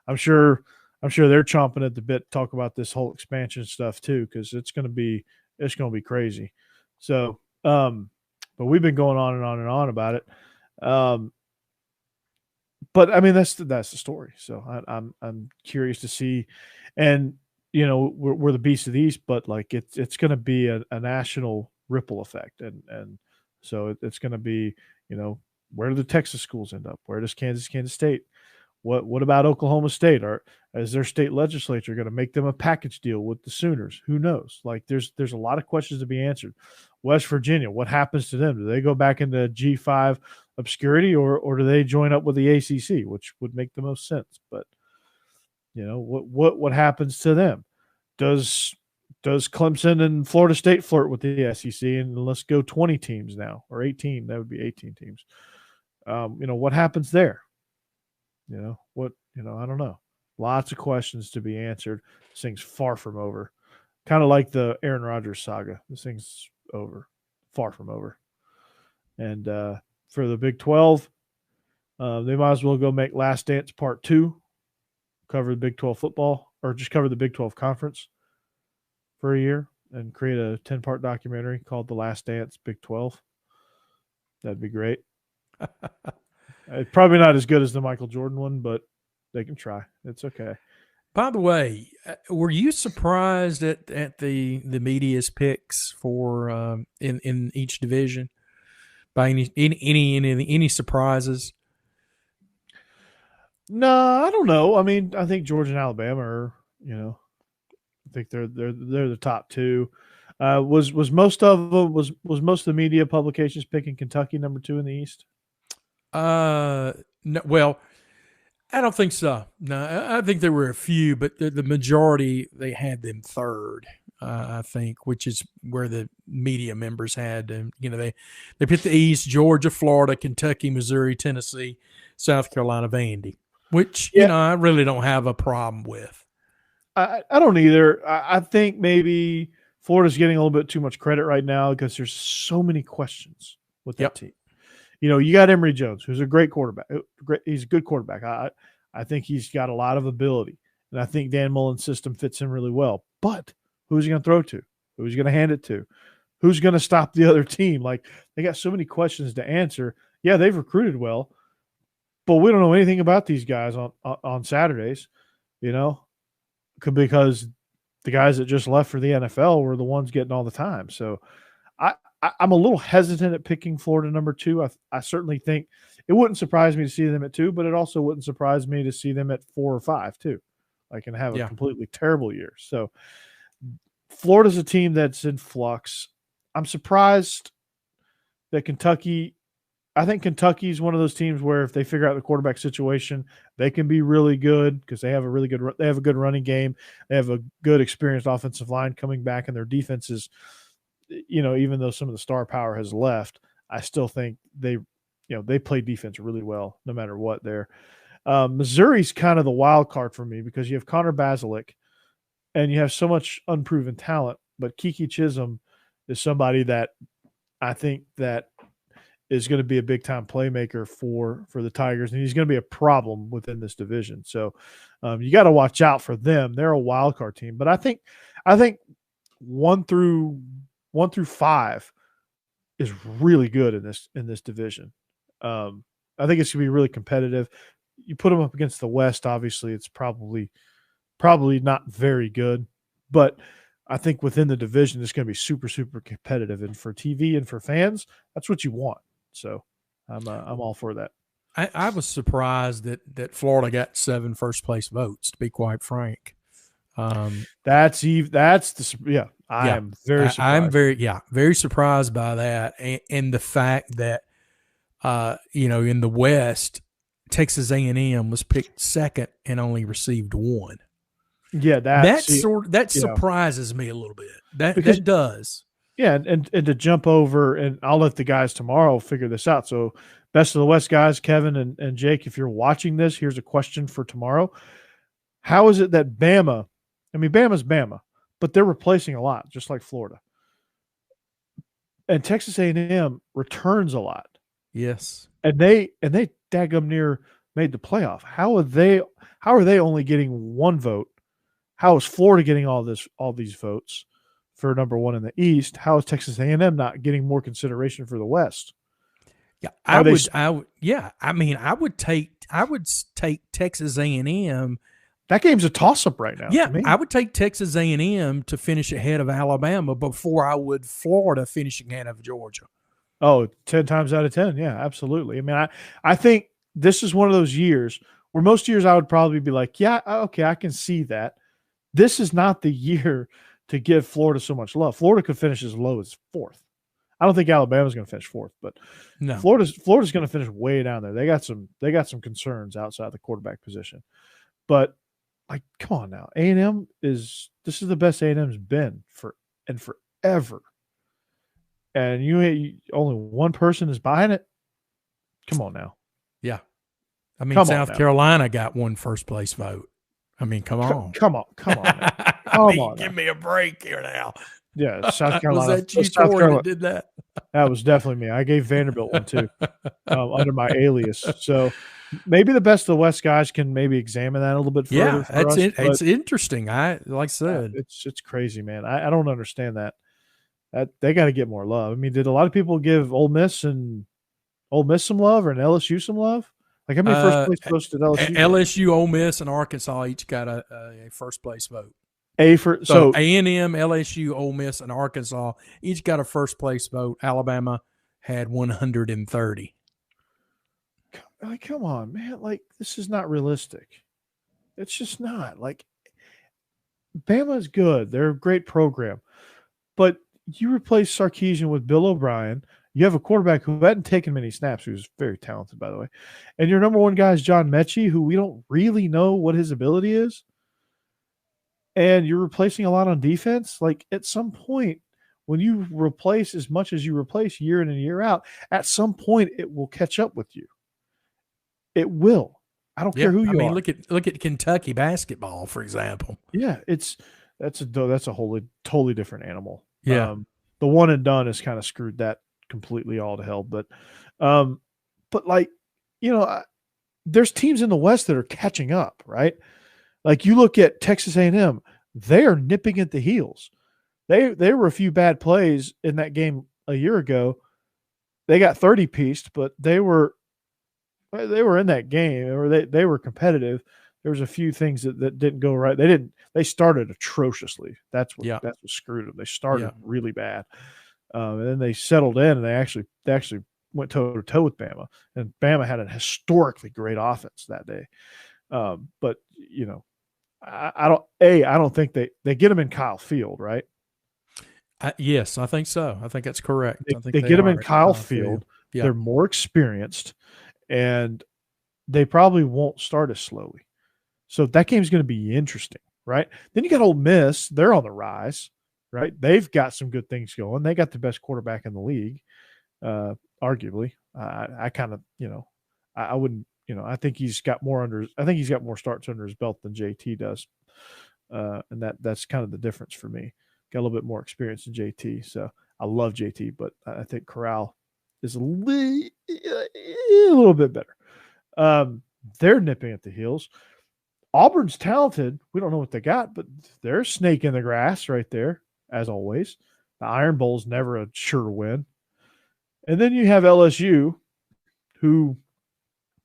I'm sure they're chomping at the bit to talk about this whole expansion stuff too, because it's going to be crazy. So, but we've been going on and on and on about it. But I mean that's the story. So I'm curious to see, and we're the beast of the East, but like it's going to be a national ripple effect, and so it's going to be where do the Texas schools end up? Where does Kansas State? What about Oklahoma State? Is their state legislature going to make them a package deal with the Sooners? Who knows? Like there's a lot of questions to be answered. West Virginia, what happens to them? Do they go back into G5 obscurity or do they join up with the ACC, which would make the most sense? But what happens to them? Does Clemson and Florida State flirt with the SEC and let's go 20 teams now or 18? That would be 18 teams. What happens there? I don't know. Lots of questions to be answered. This thing's far from over. Kind of like the Aaron Rodgers saga. This thing's over. Far from over. And for the Big 12, they might as well go make Last Dance Part 2, cover the Big 12 football, or just cover the Big 12 conference for a year and create a 10-part documentary called The Last Dance Big 12. That'd be great. It's probably not as good as the Michael Jordan one, but they can try. It's okay. By the way, were you surprised at the media's picks for in each division? By any surprises? No, I don't know. I mean, I think Georgia and Alabama are, I think they're the top two. Was most of them was most of the media publications picking Kentucky number 2 in the East? No, well, I don't think so. No, I think there were a few, but the majority they had them third. I think, which is where the media members had, they picked the East: Georgia, Florida, Kentucky, Missouri, Tennessee, South Carolina, Vandy. Which I really don't have a problem with. I don't either. I think maybe Florida's getting a little bit too much credit right now because there's so many questions with that team. You got Emory Jones, who's a great quarterback. He's a good quarterback. I think he's got a lot of ability, and I think Dan Mullen's system fits him really well. But who's he going to throw to? Who's he going to hand it to? Who's going to stop the other team? Like, they got so many questions to answer. Yeah, they've recruited well, but we don't know anything about these guys on Saturdays, because the guys that just left for the NFL were the ones getting all the time. So I'm a little hesitant at picking Florida number 2. I certainly think it wouldn't surprise me to see them at 2, but it also wouldn't surprise me to see them at 4 or 5 too. Like, and have a completely terrible year. So Florida's a team that's in flux. I'm surprised that Kentucky. I think Kentucky's one of those teams where if they figure out the quarterback situation, they can be really good because they have a good running game. They have a good experienced offensive line coming back, and their defense is, even though some of the star power has left, I still think they play defense really well no matter what there. Missouri's kind of the wild card for me because you have Connor Bazelak and you have so much unproven talent, but Kiki Chisholm is somebody that I think that is going to be a big time playmaker for the Tigers, and he's going to be a problem within this division. So you got to watch out for them. They're a wild card team, but I think 1 through 5 is really good in this division. I think it's going to be really competitive. You put them up against the West, obviously, it's probably not very good, but I think within the division, it's going to be super, super competitive. And for TV and for fans, that's what you want. So I'm all for that. I was surprised that Florida got 7 first place votes, to be quite frank. I'm very surprised. I'm very surprised by that. And the fact that, in the West, Texas A&M was picked second and only received 1. Yeah, that surprises me a little bit. That does. Yeah, and to jump over, and I'll let the guys tomorrow figure this out. So, best of the West guys, Kevin and Jake, if you're watching this, here's a question for tomorrow. How is it that Bama, Bama's Bama, but they're replacing a lot, just like Florida. And Texas A&M returns a lot. Yes. And they daggum near made the playoff. How are they only getting 1 vote? How is Florida getting all these votes for number 1 in the East? How is Texas A&M not getting more consideration for the West? Yeah, I would take Texas A&M. That game's a toss-up right now. Yeah, I would take Texas A&M to finish ahead of Alabama before I would Florida finishing ahead of Georgia. Oh, 10 times out of 10. Yeah, absolutely. I think this is one of those years where most years I would probably be like, yeah, okay, I can see that. This is not the year to give Florida so much love. Florida could finish as low as 4th. I don't think Alabama's going to finish 4th, but no. Florida's going to finish way down there. They got some concerns outside the quarterback position. But come on now. A&M this is the best A&M's been forever. And you only one person is buying it. Come on now. Yeah. South Carolina got 1 first place vote. Come on. Come on. Now. Give me a break here now. Yeah, South Carolina. Was that you, Corey, that did that? That was definitely me. I gave Vanderbilt one too, under my alias. So maybe the best of the West guys can maybe examine that a little bit further. Yeah, it's interesting. Like I said, it's crazy, man. I don't understand that. They got to get more love. Did a lot of people give Ole Miss some love, or an LSU some love? Like, how many first place votes did LSU? LSU, Ole Miss, and Arkansas each got a first place vote. So A&M, LSU, Ole Miss, and Arkansas each got a first place vote. Alabama had 130. Come on, man! This is not realistic. It's just not. Bama's good; they're a great program, but you replace Sarkisian with Bill O'Brien. You have a quarterback who hadn't taken many snaps, who's very talented, by the way, and your number 1 guy is John Mechie, who we don't really know what his ability is. And you're replacing a lot on defense. At some point, when you replace as much as you replace year in and year out, at some point it will catch up with you. It will. I don't care who you are. Look at Kentucky basketball, for example. Yeah, that's a totally different animal. Yeah, the one and done has kind of screwed that completely all to hell. But there's teams in the West that are catching up, right? You look at Texas A&M, they are nipping at the heels. They were a few bad plays in that game a year ago. They got 30-pieced, but they were in that game, or they were competitive. There was a few things that didn't go right. They started atrociously. That's what screwed them. They started really bad. And then they settled in, and they actually went toe to toe with Bama. And Bama had a historically great offense that day. But I don't think they get them in Kyle Field, right? Yes, I think so. I think that's correct. They get them in Kyle Field. Yeah. They're more experienced, and they probably won't start as slowly. So that game's going to be interesting, right? Then you got Ole Miss. They're on the rise, right? They've got some good things going. They got the best quarterback in the league, arguably. I kind of, I wouldn't, I think he's got more starts under his belt than JT does. And that's kind of the difference for me. Got a little bit more experience than JT. So I love JT, but I think Corral is a little bit better. They're nipping at the heels. Auburn's talented. We don't know what they got, but they're a snake in the grass right there, as always. The Iron Bowl's never a sure win. And then you have LSU, who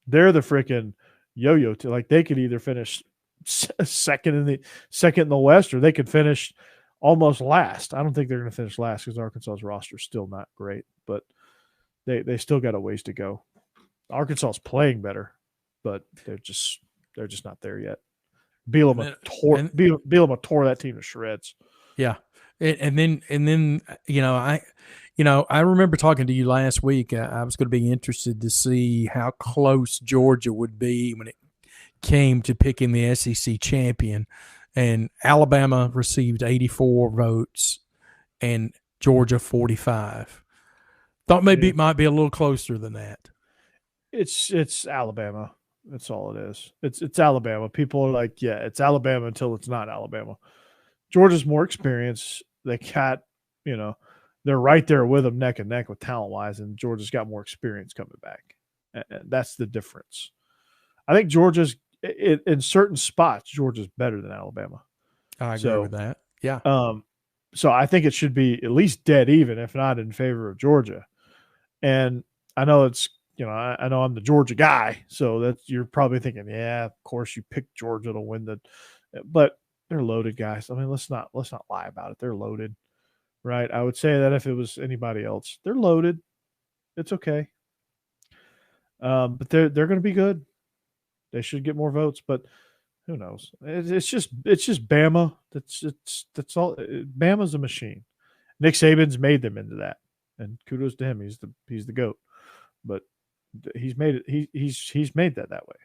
they're the freaking yo-yo to. Like they could either finish second in the West, or they could finish almost last. I don't think they're going to finish last because Arkansas's roster is still not great, but they still got a ways to go. Arkansas is playing better, but they're just not there yet. Bielema tore that team to shreds. Yeah, and then I remember talking to you last week. I was going to be interested to see how close Georgia would be when it came to picking the SEC champion, and Alabama received 84 votes and Georgia 45. Thought maybe it might be a little closer than that. It's Alabama. That's all it is. It's Alabama. People are like, yeah, it's Alabama until it's not Alabama. Georgia's more experience. They got, they're right there with them neck and neck with talent-wise, and Georgia's got more experience coming back. And that's the difference. I think Georgia's in certain spots, Georgia's better than Alabama. I agree with that. Yeah. So I think it should be at least dead even, if not in favor of Georgia. And I know it's, I know I'm the Georgia guy, so that's, you're probably thinking, yeah, of course you picked Georgia to win but they're loaded guys. I mean, let's not lie about it. They're loaded, right? I would say that if it was anybody else, they're loaded. It's okay. But they're going to be good. They should get more votes, but who knows? It's just Bama. That's all. Bama's a machine. Nick Saban's made them into that, and kudos to him. He's the GOAT. But he's made it. He's made that way.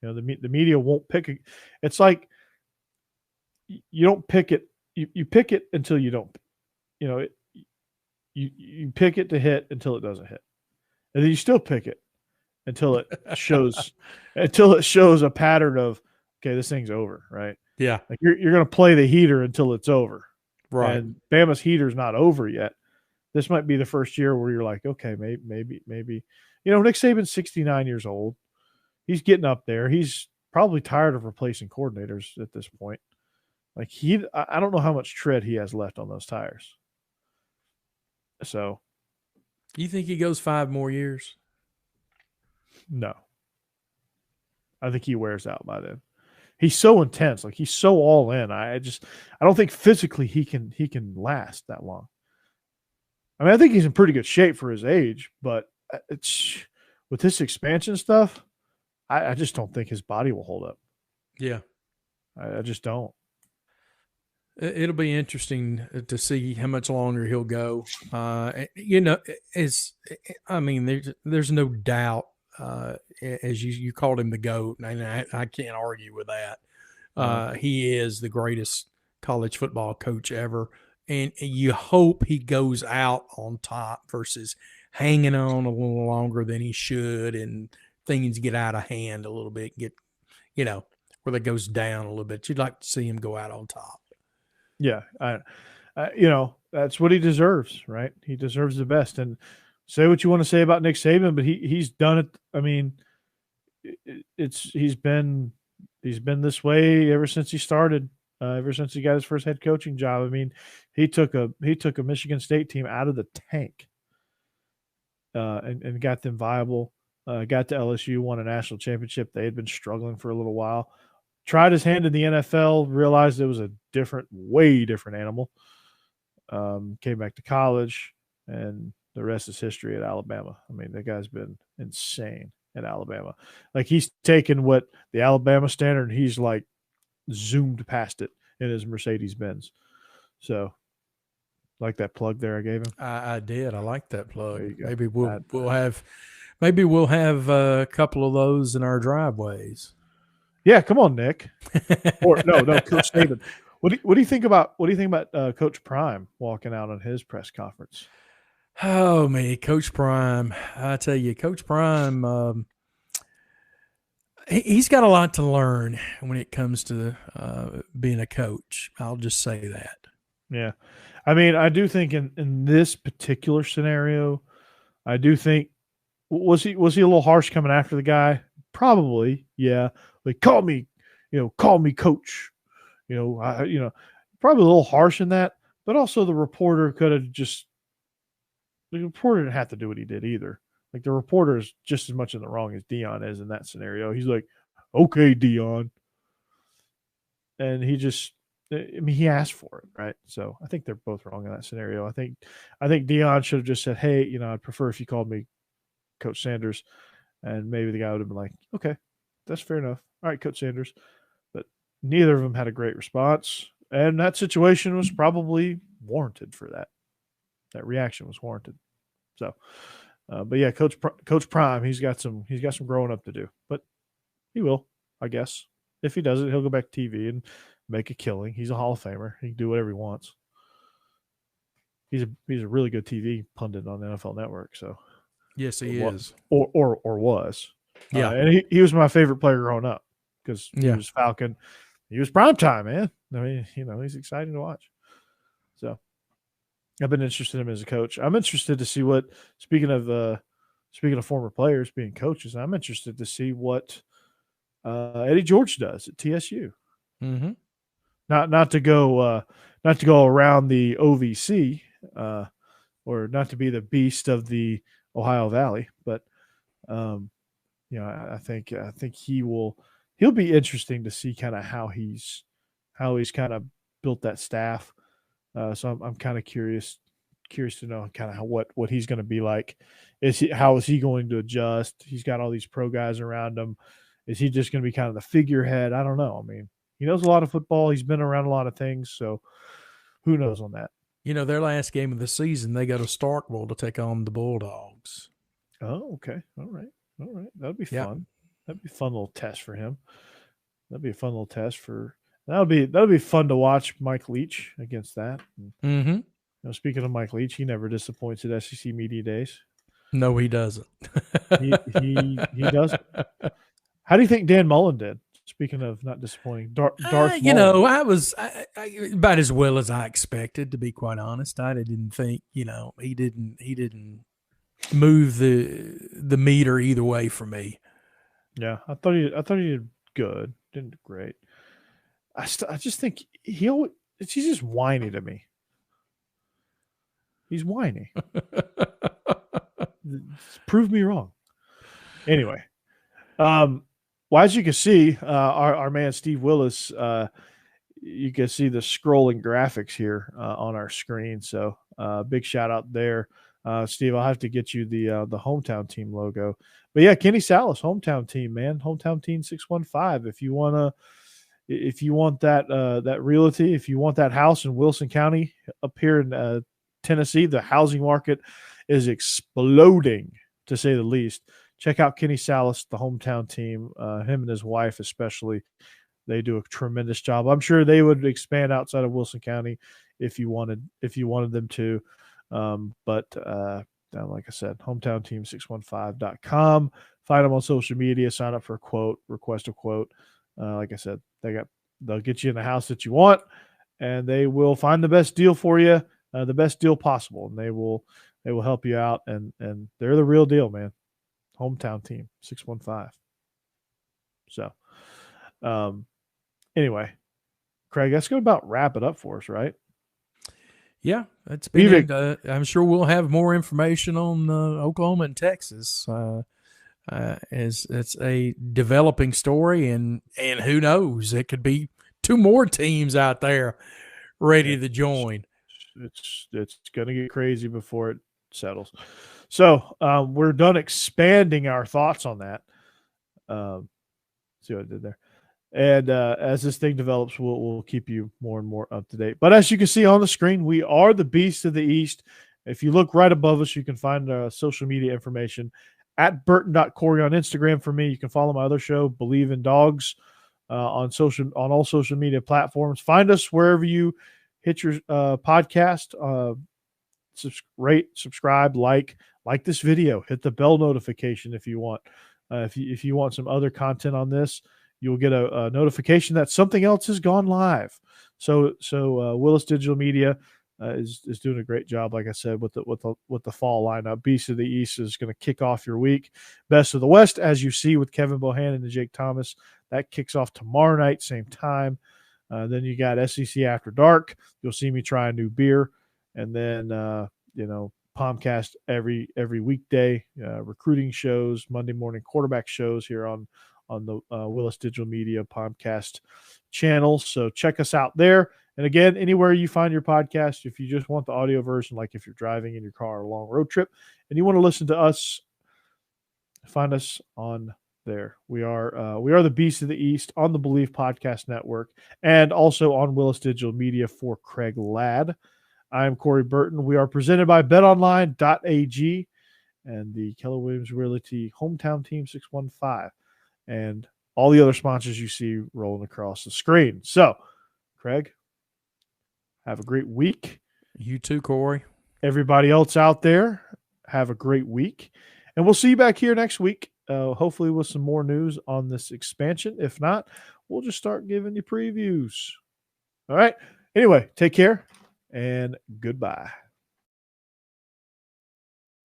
The media won't pick it. It's like you don't pick it. You pick it until you don't. You pick it to hit until it doesn't hit, and then you still pick it until it shows a pattern of, okay, this thing's over, right? Yeah. Like you're going to play the heater until it's over. Right. And Bama's heater's not over yet. This might be the first year where you're like, okay, maybe. Nick Saban's 69 years old. He's getting up there. He's probably tired of replacing coordinators at this point. Like I don't know how much tread he has left on those tires. So. You think he goes 5 more years? No. I think he wears out by then. He's so intense, like he's so all in. I don't think physically he can last that long. I mean, I think he's in pretty good shape for his age, but it's with this expansion stuff, I just don't think his body will hold up. Yeah. I just don't. It'll be interesting to see how much longer he'll go. There's no doubt. As you called him the GOAT, and I can't argue with that. He is the greatest college football coach ever, and you hope he goes out on top versus hanging on a little longer than he should, and things get out of hand a little bit, where that goes down a little bit. You'd like to see him go out on top. Yeah, that's what he deserves, right? He deserves the best, and say what you want to say about Nick Saban, but he's done it. I mean, he's been this way ever since he started, ever since he got his first head coaching job. I mean, he took a Michigan State team out of the tank, and got them viable. Got to LSU, won a national championship. They had been struggling for a little while. Tried his hand in the NFL, realized it was a way different animal. Came back to college, and the rest is history at Alabama. I mean, that guy's been insane at Alabama. Like he's taken what the Alabama standard, and he's like zoomed past it in his Mercedes-Benz. So, like that plug there I gave him. I did. I like that plug. Maybe we'll have a couple of those in our driveways. Yeah, come on, Nick. Or no, Coach Saban. What do you think about Coach Prime walking out on his press conference? Oh, me, Coach Prime. I tell you, Coach Prime, he's got a lot to learn when it comes to being a coach. I'll just say that. Yeah. I mean, I do think in this particular scenario, I do think was he a little harsh coming after the guy? Probably, yeah. Like call me coach. Probably a little harsh in that, but also the reporter could have just the reporter didn't have to do what he did either. Like the reporter is just as much in the wrong as Dion is in that scenario. He's like, okay, Dion. And he asked for it, right? So I think they're both wrong in that scenario. I think Dion should have just said, hey, I'd prefer if you called me Coach Sanders. And maybe the guy would have been like, okay, that's fair enough. All right, Coach Sanders. But neither of them had a great response. And that situation was probably warranted for that. That reaction was warranted. So, but yeah, Coach Prime, he's got some growing up to do, but he will, I guess. If he does it, he'll go back to TV and make a killing. He's a Hall of Famer. He can do whatever he wants. He's a really good TV pundit on the NFL Network. So yes, he is, or was. Yeah, and he was my favorite player growing up because he was Falcon. He was primetime, man. I mean, he's exciting to watch. So I've been interested in him as a coach. I'm interested to see what. Speaking of former players being coaches, I'm interested to see what Eddie George does at TSU. Mm-hmm. Not to go around the OVC, or not to be the beast of the Ohio Valley, but I think he'll be interesting to see kind of how he's kind of built that staff. So I'm kind of curious to know kind of what he's going to be like. How is he going to adjust? He's got all these pro guys around him. Is he just going to be kind of the figurehead? I don't know. I mean, he knows a lot of football. He's been around a lot of things. So who knows on that? Their last game of the season, they go to Starkville to take on the Bulldogs. Oh, okay. All right. That'd be fun. That'd be a fun little test for him. That'd be fun to watch Mike Leach against that. Mm-hmm. Speaking of Mike Leach, he never disappoints at SEC Media Days. No, he doesn't. he doesn't. How do you think Dan Mullen did? Speaking of not disappointing, Darth Mullen. I was about as well as I expected, to be quite honest. I didn't think, he didn't move the meter either way for me. Yeah, I thought he did good, didn't do great. I just think he's just whiny to me. He's whiny. Prove me wrong. Anyway, well, as you can see, our man Steve Willis, you can see the scrolling graphics here on our screen. So big shout out there. Steve, I'll have to get you the hometown team logo. But yeah, Kenny Salas, hometown team, man. Hometown team 615. If you want that realty, if you want that house in Wilson County up here in Tennessee, the housing market is exploding, to say the least. Check out Kenny Salas, the hometown team. Him and his wife especially, they do a tremendous job. I'm sure they would expand outside of Wilson County if you wanted them to. But like I said, hometownteam615.com. Find them on social media. Sign up for a quote. Request a quote. Like I said, they'll get you in the house that you want, and they will find the best deal for you, the best deal possible, and they will help you out. And they're the real deal, man. Hometown team 615. So, anyway, Craig, that's going to about wrap it up for us, right? Yeah, that's been. I'm sure we'll have more information on Oklahoma and Texas. As it's a developing story, and who knows, it could be two more teams out there ready to join. It's going to get crazy before it settles. So we're done expanding our thoughts on that. See what I did there. And as this thing develops, we'll keep you more and more up to date. But as you can see on the screen, we are the Beast of the East. If you look right above us, you can find social media information at Burton.Corey on Instagram for me. You can follow my other show, Believe in Dogs, on all social media platforms. Find us wherever you hit your podcast. Rate, subscribe, like this video. Hit the bell notification if you want. If you want some other content on this, you'll get a notification that something else has gone live. So Willis Digital Media, is doing a great job. Like I said, with the fall lineup. Beast of the East is going to kick off your week. Best of the West, as you see with Kevin Bohannon and Jake Thomas, that kicks off tomorrow night, same time. Then you got SEC After Dark. You'll see me try a new beer, and then Palmcast every weekday, recruiting shows, Monday morning quarterback shows here on the Willis Digital Media Palmcast channel. So check us out there. And again, anywhere you find your podcast, if you just want the audio version, like if you're driving in your car on a long road trip and you want to listen to us, find us on there. We are the Beast of the East on the Believe Podcast Network and also on Willis Digital Media for Craig Ladd. I am Corey Burton. We are presented by betonline.ag and the Keller Williams Realty Hometown Team 615 and all the other sponsors you see rolling across the screen. So, Craig, have a great week. You too, Corey. Everybody else out there, have a great week. And we'll see you back here next week, hopefully with some more news on this expansion. If not, we'll just start giving you previews. All right. Anyway, take care and goodbye.